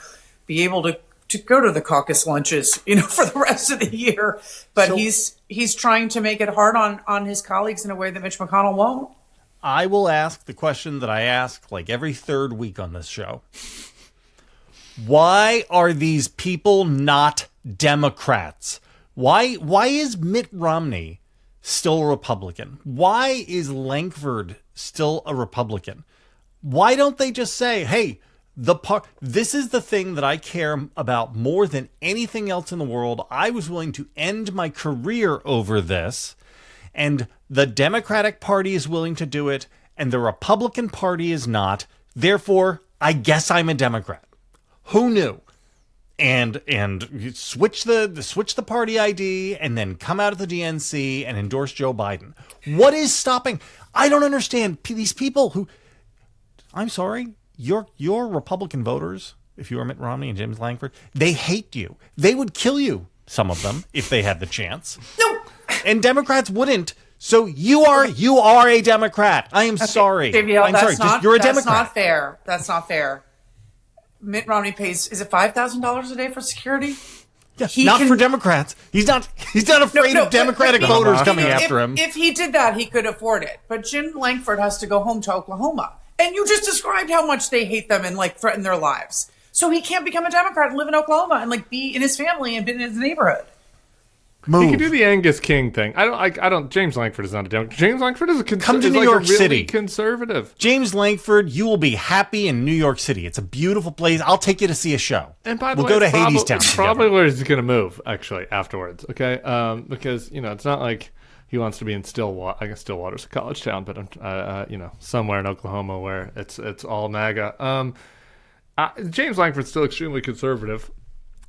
Speaker 3: be able to go to the caucus lunches, for the rest of the year. But he's trying to make it hard on his colleagues in a way that Mitch McConnell won't.
Speaker 1: I will ask the question that I ask like every third week on this show. Why are these people not Democrats? Why is Mitt Romney still a Republican? Why is Langford still a Republican? Why don't they just say, hey, this is the thing that I care about more than anything else in the world. I was willing to end my career over this, and the Democratic Party is willing to do it, and the Republican Party is not. Therefore, I guess I'm a Democrat. Who knew? And switch the party ID, and then come out of the DNC and endorse Joe Biden. What is stopping? I don't understand these people who. I'm sorry. Your Republican voters, if you were Mitt Romney and James Langford, they hate you. They would kill you, some of them, if they had the chance.
Speaker 3: No.
Speaker 1: And Democrats wouldn't. So you are a Democrat. I am sorry.
Speaker 3: JVL,
Speaker 1: I'm sorry. You're a Democrat.
Speaker 3: That's not fair. That's not fair. Mitt Romney pays, is it $5,000 a day for security?
Speaker 1: Not for Democrats. He's not afraid of Democratic voters coming after him.
Speaker 3: If he did that, he could afford it. But Jim Lankford has to go home to Oklahoma. And you just described how much they hate them and threaten their lives. So he can't become a Democrat and live in Oklahoma and be in his family and be in his neighborhood.
Speaker 1: Move.
Speaker 2: He could do the Angus King thing. I don't. James Lankford is not a Democrat. James Lankford is
Speaker 1: come to New York City.
Speaker 2: Conservative.
Speaker 1: James Lankford, you will be happy in New York City. It's a beautiful place. I'll take you to see a show.
Speaker 2: And by the
Speaker 1: we'll
Speaker 2: way,
Speaker 1: go to Hadestown.
Speaker 2: Probably where he's going to move actually afterwards. Okay, because it's not like he wants to be in Stillwater. I guess Stillwater's a college town, but somewhere in Oklahoma where it's all MAGA. James Lankford's still extremely conservative.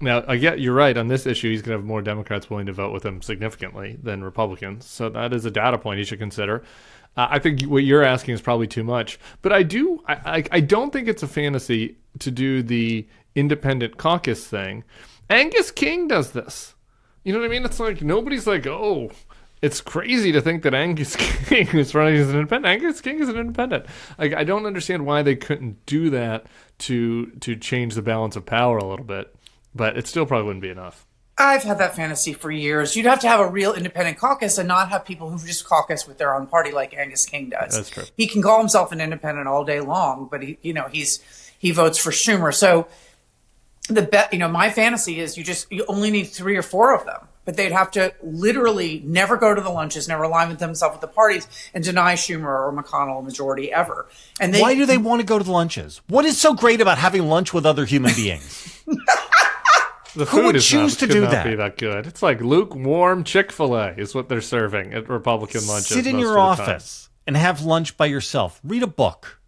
Speaker 2: Now, I get you're right on this issue. He's going to have more Democrats willing to vote with him significantly than Republicans. So that is a data point you should consider. I think what you're asking is probably too much. But I don't think it's a fantasy to do the independent caucus thing. Angus King does this. You know what I mean? It's like nobody's like, oh, it's crazy to think that Angus King is running as an independent. Angus King is an independent. I don't understand why they couldn't do that to change the balance of power a little bit. But it still probably wouldn't be enough.
Speaker 3: I've had that fantasy for years. You'd have to have a real independent caucus and not have people who just caucus with their own party like Angus King does.
Speaker 2: That's true.
Speaker 3: He can call himself an independent all day long, but he votes for Schumer. So my fantasy is you only need 3 or 4 of them, but they'd have to literally never go to the lunches, never align with themselves with the parties, and deny Schumer or McConnell a majority ever. And
Speaker 1: why do they want to go to the lunches? What is so great about having lunch with other human beings?
Speaker 2: The
Speaker 1: Who
Speaker 2: food
Speaker 1: would
Speaker 2: is
Speaker 1: choose to do that?
Speaker 2: Be that good. It's like lukewarm Chick-fil-A is what they're serving at Republican lunches.
Speaker 1: Sit in your office and have lunch by yourself. Read a book.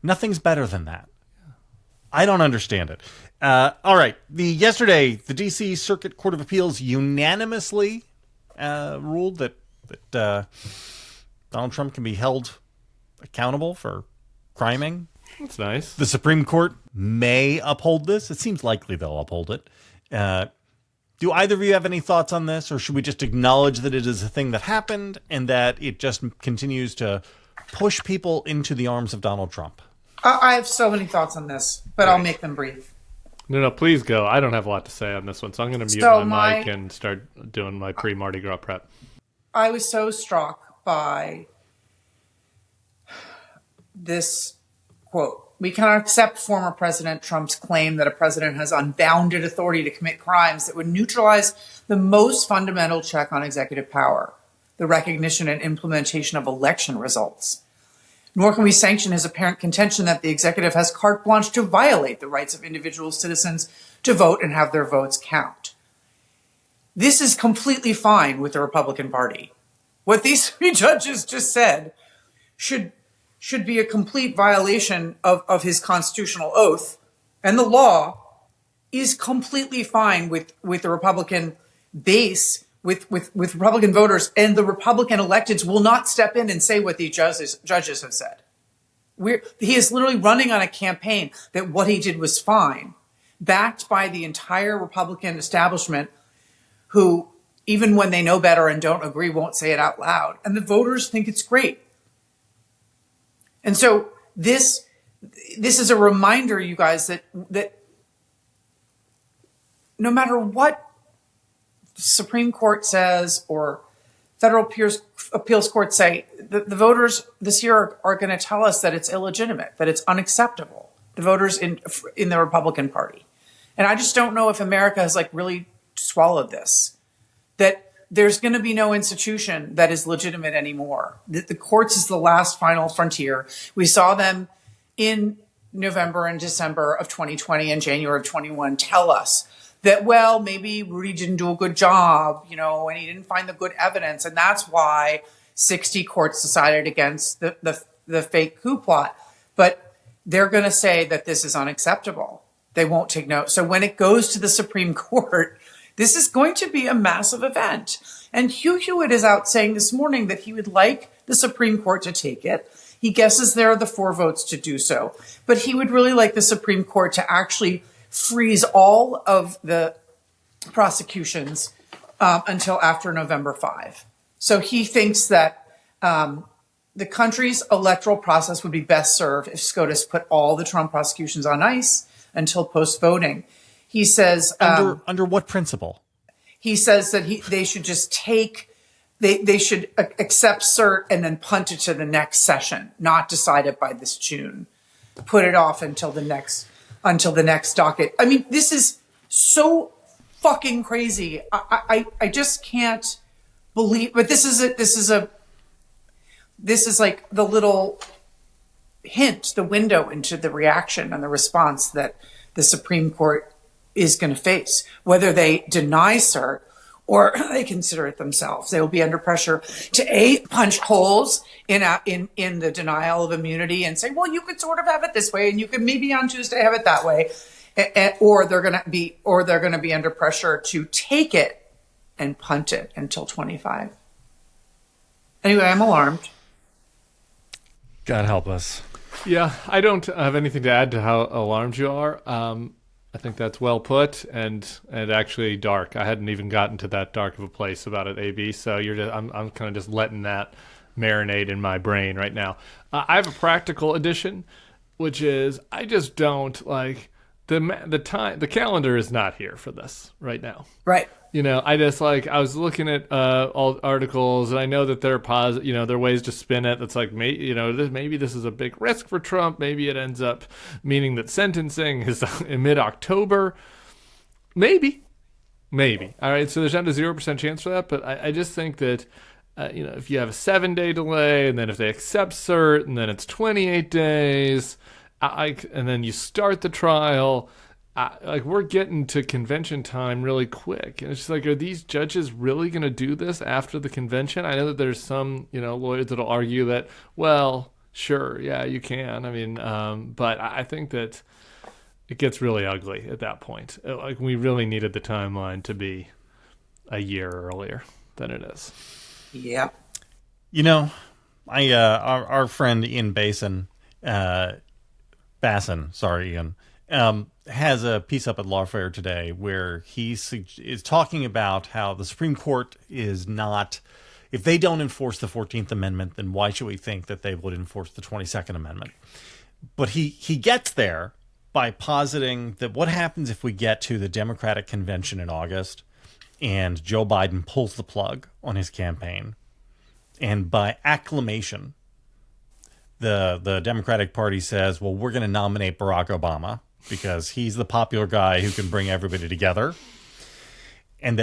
Speaker 1: Nothing's better than that. I don't understand it. All right. Yesterday, the D.C. Circuit Court of Appeals unanimously ruled that Donald Trump can be held accountable for criming.
Speaker 2: That's nice.
Speaker 1: The Supreme Court may uphold this. It seems likely they'll uphold it. Do either of you have any thoughts on this, or should we just acknowledge that it is a thing that happened and that it just continues to push people into the arms of Donald Trump?
Speaker 3: I have so many thoughts on this, but I'll make them brief.
Speaker 2: No, please go. I don't have a lot to say on this one, so I'm going to mute my mic and start doing my pre-Mardi Gras prep.
Speaker 3: I was so struck by this quote. We cannot accept former President Trump's claim that a president has unbounded authority to commit crimes that would neutralize the most fundamental check on executive power, the recognition and implementation of election results. Nor can we sanction his apparent contention that the executive has carte blanche to violate the rights of individual citizens to vote and have their votes count. This is completely fine with the Republican Party. What these 3 judges just said should be a complete violation of his constitutional oath, and the law is completely fine with the Republican base, with Republican voters, and the Republican electeds will not step in and say what the judges have said. He is literally running on a campaign that what he did was fine, backed by the entire Republican establishment who, even when they know better and don't agree, won't say it out loud. And the voters think it's great. And so this is a reminder, you guys, that no matter what the Supreme Court says or federal appeals courts say, the voters this year are going to tell us that it's illegitimate, that it's unacceptable, the voters in the Republican Party. And I just don't know if America has really swallowed this, that there's going to be no institution that is legitimate anymore. The courts is the last final frontier. We saw them in November and December of 2020 and January of 21 tell us that, well, maybe Rudy didn't do a good job, and he didn't find the good evidence. And that's why 60 courts decided against the fake coup plot. But they're going to say that this is unacceptable. They won't take note. So when it goes to the Supreme Court, this is going to be a massive event. And Hugh Hewitt is out saying this morning that he would like the Supreme Court to take it. He guesses there are the 4 votes to do so. But he would really like the Supreme Court to actually freeze all of the prosecutions until after November 5. So he thinks that the country's electoral process would be best served if SCOTUS put all the Trump prosecutions on ice until post-voting. He says...
Speaker 1: Under what principle?
Speaker 3: he says that they should just they should accept cert and then punt it to the next session, not decide it by this June. Put it off until the next docket. I mean, this is so fucking crazy. I just can't believe. But this is like the little hint, the window into the reaction and the response that the Supreme Court is going to face, whether they deny cert or they consider it themselves. They will be under pressure to punch holes in the denial of immunity and say, well, you could sort of have it this way, and you could maybe on Tuesday have it that way, or they're going to be under pressure to take it and punt it until 25. Anyway, I'm alarmed.
Speaker 1: God help us.
Speaker 2: Yeah, I don't have anything to add to how alarmed you are. I think that's well put and actually dark. I hadn't even gotten to that dark of a place about it, AB. So I'm kind of just letting that marinate in my brain right now. I have a practical addition, which is I just don't like the time. The calendar is not here for this right now.
Speaker 3: Right.
Speaker 2: I just I was looking at all articles, and I know that there are ways to spin it. That's like, maybe this is a big risk for Trump. Maybe it ends up meaning that sentencing is in mid-October. Maybe. All right, so there's not a 0% chance for that, but I just think that, if you have a 7-day delay, and then if they accept cert, and then it's 28 days, and then you start the trial, we're getting to convention time really quick. And it's just are these judges really going to do this after the convention? I know that there's some, lawyers that'll argue that, well, sure, yeah, you can. I mean, but I think that it gets really ugly at that point. We really needed the timeline to be a year earlier than it is.
Speaker 3: Yeah.
Speaker 1: Our friend Ian Basson, Ian, has a piece up at Lawfare today where he is talking about how the Supreme Court is not, if they don't enforce the 14th Amendment, then why should we think that they would enforce the 22nd Amendment? But he gets there by positing that what happens if we get to the Democratic convention in August and Joe Biden pulls the plug on his campaign, and by acclamation, the Democratic Party says, well, we're going to nominate Barack Obama because he's the popular guy who can bring everybody together. And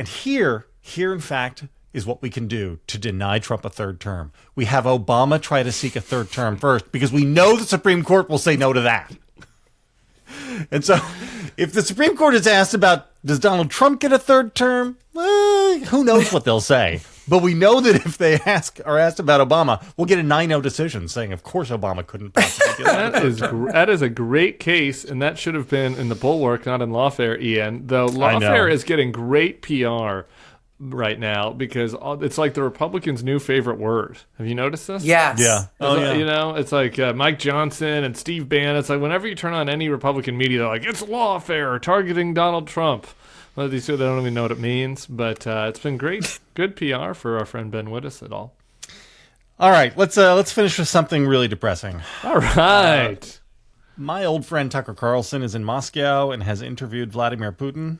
Speaker 1: here, in fact, is what we can do to deny Trump a third term. We have Obama try to seek a third term first because we know the Supreme Court will say no to that. And so if the Supreme Court is asked about, does Donald Trump get a third term? Who knows what they'll say. But we know that if they are asked about Obama, we'll get a 9-0 decision saying, of course, Obama couldn't possibly get
Speaker 2: that is a great case, and that should have been in the Bulwark, not in Lawfare, Ian. Though Lawfare is getting great PR right now because it's like the Republicans' new favorite word. Have you noticed this?
Speaker 3: Yes.
Speaker 1: Yeah.
Speaker 2: It's like Mike Johnson and Steve Bannon. It's like whenever you turn on any Republican media, they're like, it's Lawfare targeting Donald Trump. Well, these two, they don't even know what it means, but it's been great, good PR for our friend Ben Wittes et al.
Speaker 1: All right, let's finish with something really depressing.
Speaker 2: All right.
Speaker 1: My old friend Tucker Carlson is in Moscow and has interviewed Vladimir Putin.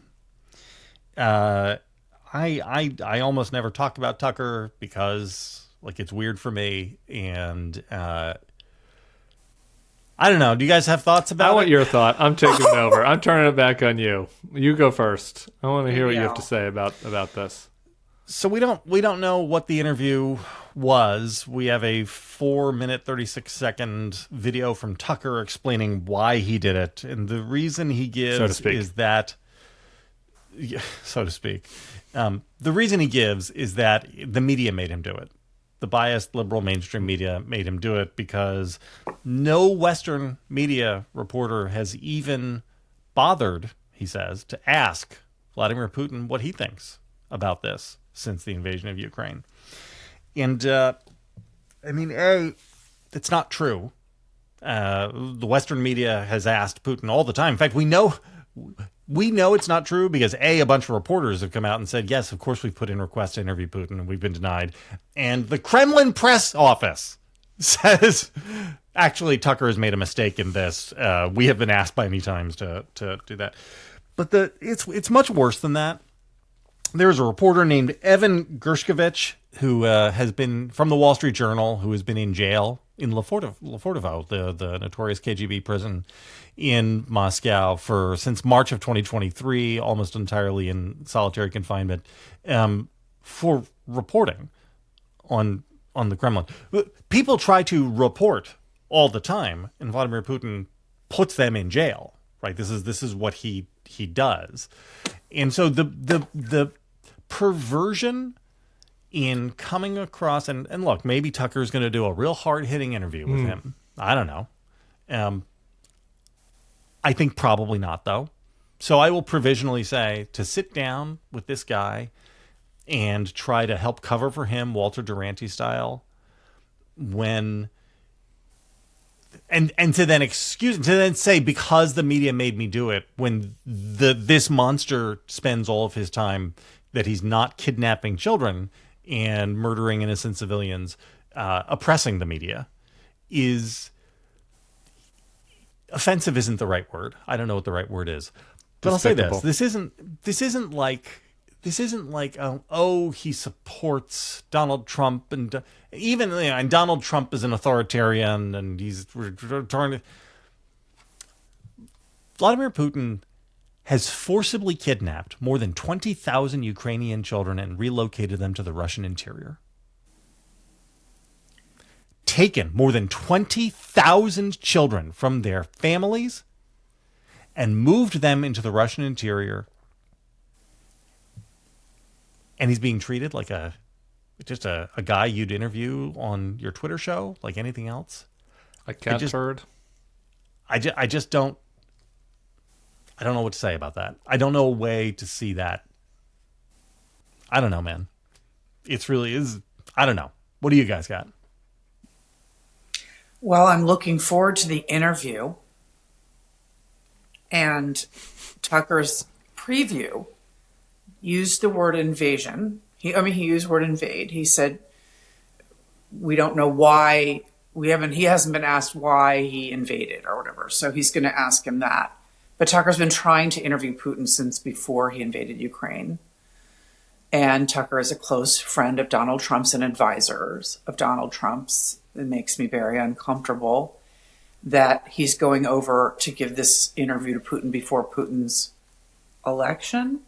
Speaker 1: I almost never talk about Tucker because it's weird for me, and I don't know. Do you guys have thoughts about it?
Speaker 2: I want your thought. I'm taking it over. I'm turning it back on you. You go first. I want to hear what you have to say about this.
Speaker 1: So we don't know what the interview was. We have a 4-minute, 36-second video from Tucker explaining why he did it, and the reason he gives is that, so to speak, the reason he gives is that the media made him do it. The biased liberal mainstream media made him do it because no Western media reporter has even bothered, he says, to ask Vladimir Putin what he thinks about this since the invasion of Ukraine. And, it's not true. The Western media has asked Putin all the time. In fact, we know it's not true because a bunch of reporters have come out and said, yes, of course we've put in requests to interview Putin and we've been denied. And the Kremlin press office says, actually, Tucker has made a mistake in this. We have been asked by many times to do that. But it's much worse than that. there's a reporter named Evan Gershkovich who has been from the Wall Street Journal, who has been in jail in Lefortovo, the notorious KGB prison in Moscow since March of 2023, almost entirely in solitary confinement, for reporting on the Kremlin. People try to report all the time, and Vladimir Putin puts them in jail. Right? This is what he does, and so the perversion in coming across and look, maybe Tucker's going to do a real hard hitting interview with him. I don't know. I think probably not though. So I will provisionally say to sit down with this guy and try to help cover for him Walter Duranty style when. And to then say because the media made me do it when this monster spends all of his time that he's not kidnapping children and murdering innocent civilians, oppressing the media is offensive. Isn't the right word. I don't know what the right word is, but Despicable. I'll say this isn't like he supports Donald Trump and even and Donald Trump is an authoritarian and he's trying to. Vladimir Putin has forcibly kidnapped more than 20,000 Ukrainian children and relocated them to the Russian interior. Taken more than 20,000 children from their families and moved them into the Russian interior. And he's being treated like just a guy you'd interview on your Twitter show, like anything else.
Speaker 2: A cat turd.
Speaker 1: I don't know what to say about that. I don't know a way to see that. I don't know, man. It's really is. I don't know. What do you guys got?
Speaker 3: Well, I'm looking forward to the interview and Tucker's preview used the word invasion. He used the word invade. He said, we don't know why he hasn't been asked why he invaded or whatever. So he's going to ask him that. But Tucker's been trying to interview Putin since before he invaded Ukraine. And Tucker is a close friend of Donald Trump's and advisors of Donald Trump's. It makes me very uncomfortable that he's going over to give this interview to Putin before Putin's election.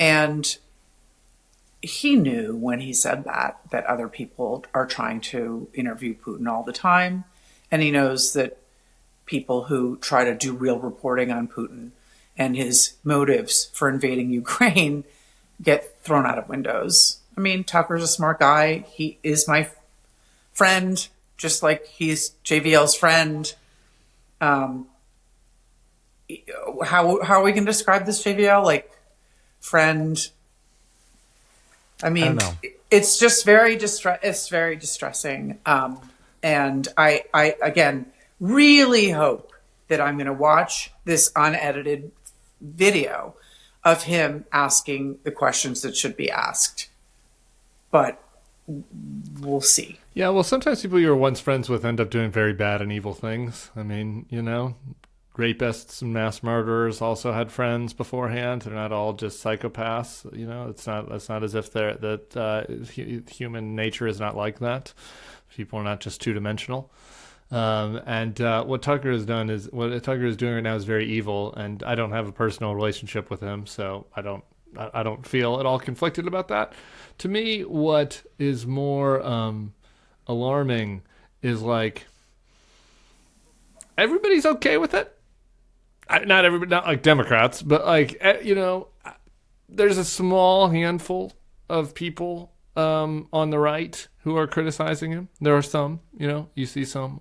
Speaker 3: And he knew when he said that other people are trying to interview Putin all the time. And he knows that people who try to do real reporting on Putin and his motives for invading Ukraine get thrown out of windows. I mean, Tucker's a smart guy. He is my friend, just like he's JVL's friend. How are we going to describe this, JVL? Like, friend. I mean, it's just very distressing. And I again really hope that I'm going to watch this unedited video of him asking the questions that should be asked. But we'll see.
Speaker 2: Yeah, well, sometimes people you were once friends with end up doing very bad and evil things. I mean, rapists and mass murderers also had friends beforehand. They're not all just psychopaths. It's not as if human nature is not like that. People are not just two-dimensional. What Tucker is doing right now is very evil, and I don't have a personal relationship with him, so I don't feel at all conflicted about that. To me, what is more alarming is like everybody's okay with it. Not everybody, not like Democrats, but there's a small handful of people on the right who are criticizing him. There are some, you see some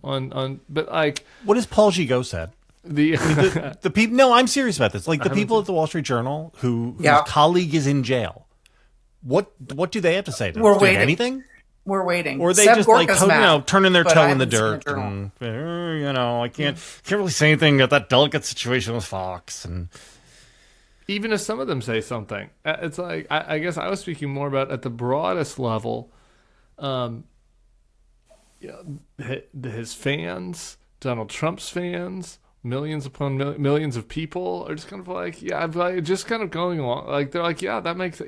Speaker 2: but like,
Speaker 1: what has Paul Gigot said? The people. No, I'm serious about this. Like the people at the Wall Street Journal whose colleague is in jail. What do they have to say to
Speaker 3: We're waiting.
Speaker 1: Anything?
Speaker 3: We're waiting.
Speaker 1: Or are they
Speaker 3: Seb
Speaker 1: just
Speaker 3: Gorka's
Speaker 1: turning their toe in the
Speaker 3: haven't
Speaker 1: dirt?
Speaker 3: seen the
Speaker 1: And, I can't really say anything at that delicate situation with Fox. And
Speaker 2: even if some of them say something, it's like I guess I was speaking more about at the broadest level. His fans, Donald Trump's fans, millions upon millions of people are just kind of like, yeah, like, just kind of going along. Like, they're like, yeah, that makes,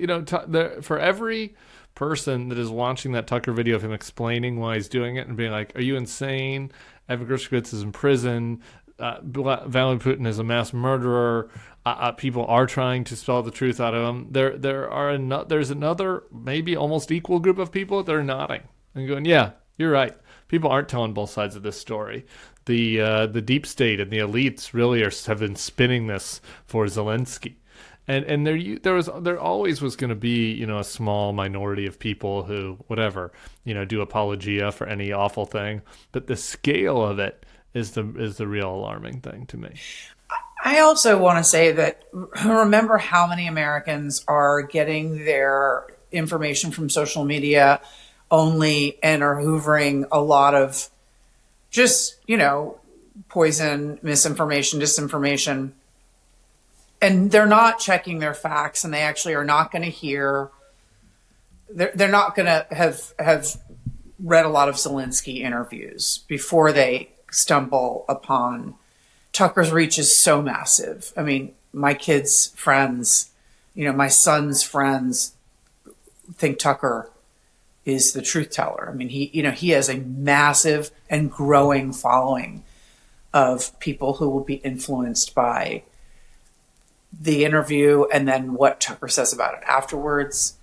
Speaker 2: for every person that is watching that Tucker video of him explaining why he's doing it and being like, are you insane? Evan Gershkovich is in prison. Vladimir Putin is a mass murderer. People are trying to spell the truth out of him. There's another have almost equal group of people that are nodding and going, yeah, you're right. People aren't telling both sides of this story. The deep state and the elites really have been spinning this for Zelensky. And there always was going to be, a small minority of people who, whatever, do apologia for any awful thing. But the scale of it is the real alarming thing to me.
Speaker 3: I also want to say that remember how many Americans are getting their information from social media only and are hoovering a lot of just, poison, misinformation, disinformation. And they're not checking their facts, and they actually are not going to hear. They're not going to have read a lot of Zelensky interviews before they stumble upon Tucker's reach is so massive. I mean, my kids' friends, my son's friends think Tucker is the truth teller. I mean, he has a massive and growing following of people who will be influenced by the interview and then what Tucker says about it afterwards,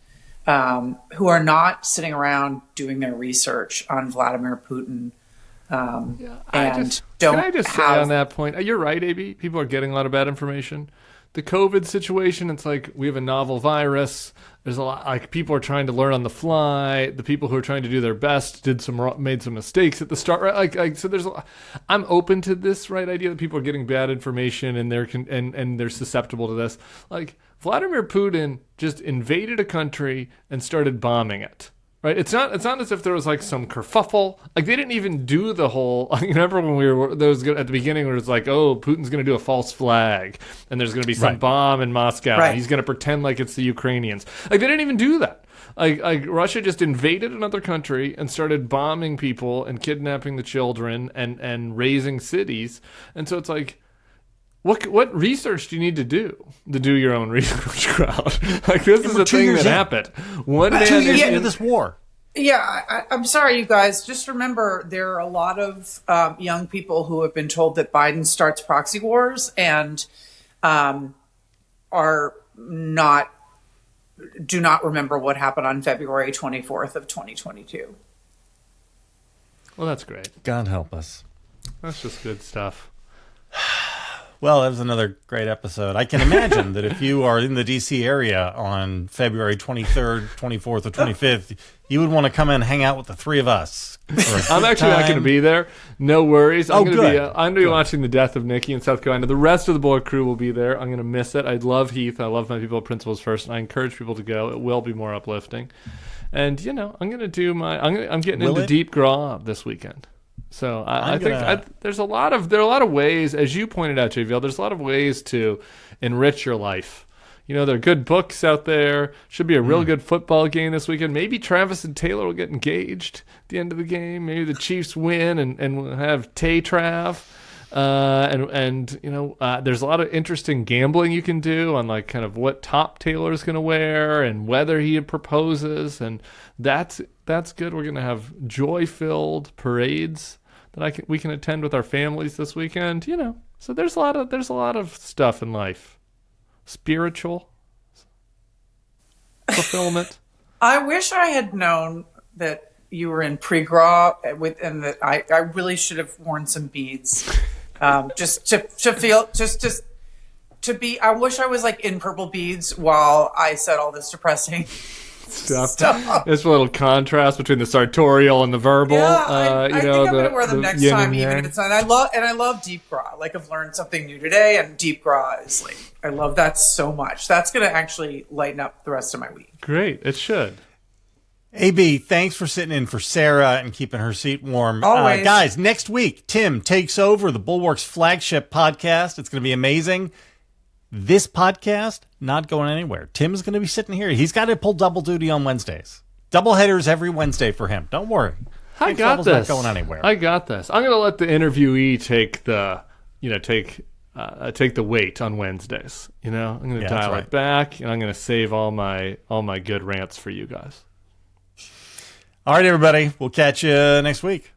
Speaker 3: who are not sitting around doing their research on Vladimir Putin.
Speaker 2: Can I just say on that point, you're right, AB. People are getting a lot of bad information. The COVID situation, it's like we have a novel virus. There's a lot, like people are trying to learn on the fly. The people who are trying to do their best made some mistakes at the start. Right? So there's. I'm open to this idea that people are getting bad information and they're susceptible to this. Like Vladimir Putin just invaded a country and started bombing it. Right, it's not as if there was like some kerfuffle. Like they didn't even do the whole. Remember when there was at the beginning where it was like, oh, Putin's going to do a false flag, and there's going to be some bomb in Moscow, and he's going to pretend like it's the Ukrainians. Like they didn't even do that. Like Russia just invaded another country and started bombing people and kidnapping the children and razing cities. And so it's like, what research do you need to do your own research, crowd? Like this is a thing that happened.
Speaker 1: 2 years into this war.
Speaker 3: Yeah, I'm sorry, you guys. Just remember, there are a lot of young people who have been told that Biden starts proxy wars and do not remember what happened on February 24th of 2022.
Speaker 2: Well, that's great.
Speaker 1: God help us.
Speaker 2: That's just good stuff.
Speaker 1: Well, that was another great episode. I can imagine that if you are in the D.C. area on February 23rd, 24th, or 25th, you would want to come and hang out with the three of us.
Speaker 2: I'm actually not going to be there. No worries. I'm going to be watching the death of Nikki in South Carolina. The rest of the Bulwark crew will be there. I'm going to miss it. I love Heath. I love my people at Principles First, and I encourage people to go. It will be more uplifting. And I'm going to do I'm getting into deep graw this weekend. So I think there are a lot of ways, as you pointed out, JVL, there's a lot of ways to enrich your life. There are good books out there. Should be a real good football game this weekend. Maybe Travis and Taylor will get engaged at the end of the game. Maybe the Chiefs win and we'll have Tay-Trav. There's a lot of interesting gambling you can do on like kind of what top Taylor's going to wear and whether he proposes, and that's good. We're going to have joy-filled parades that we can attend with our families this weekend. So there's a lot of stuff in life, spiritual fulfillment.
Speaker 3: I wish I had known that you were in pre-gras and that I really should have worn some beads. Just to feel, to be, I wish I was like in purple beads while I said all this depressing stuff.
Speaker 2: There's a little contrast between the sartorial and the verbal.
Speaker 3: Yeah, I think I'm going to wear them next time, even if it's not. I love deep gras. Like I've learned something new today, and deep gras is like, I love that so much. That's going to actually lighten up the rest of my week.
Speaker 2: Great. It should.
Speaker 1: AB, thanks for sitting in for Sarah and keeping her seat warm.
Speaker 3: Always.
Speaker 1: Guys, next week, Tim takes over the Bulwark's flagship podcast. It's going to be amazing. This podcast, not going anywhere. Tim's going to be sitting here. He's got to pull double duty on Wednesdays. Double headers every Wednesday for him. Don't worry.
Speaker 2: I got this.
Speaker 1: Not going anywhere.
Speaker 2: I got this. I'm going to let the interviewee take the take the weight on Wednesdays. I'm going to dial it back, and I'm going to save all my good rants for you guys.
Speaker 1: All right, everybody. We'll catch you next week.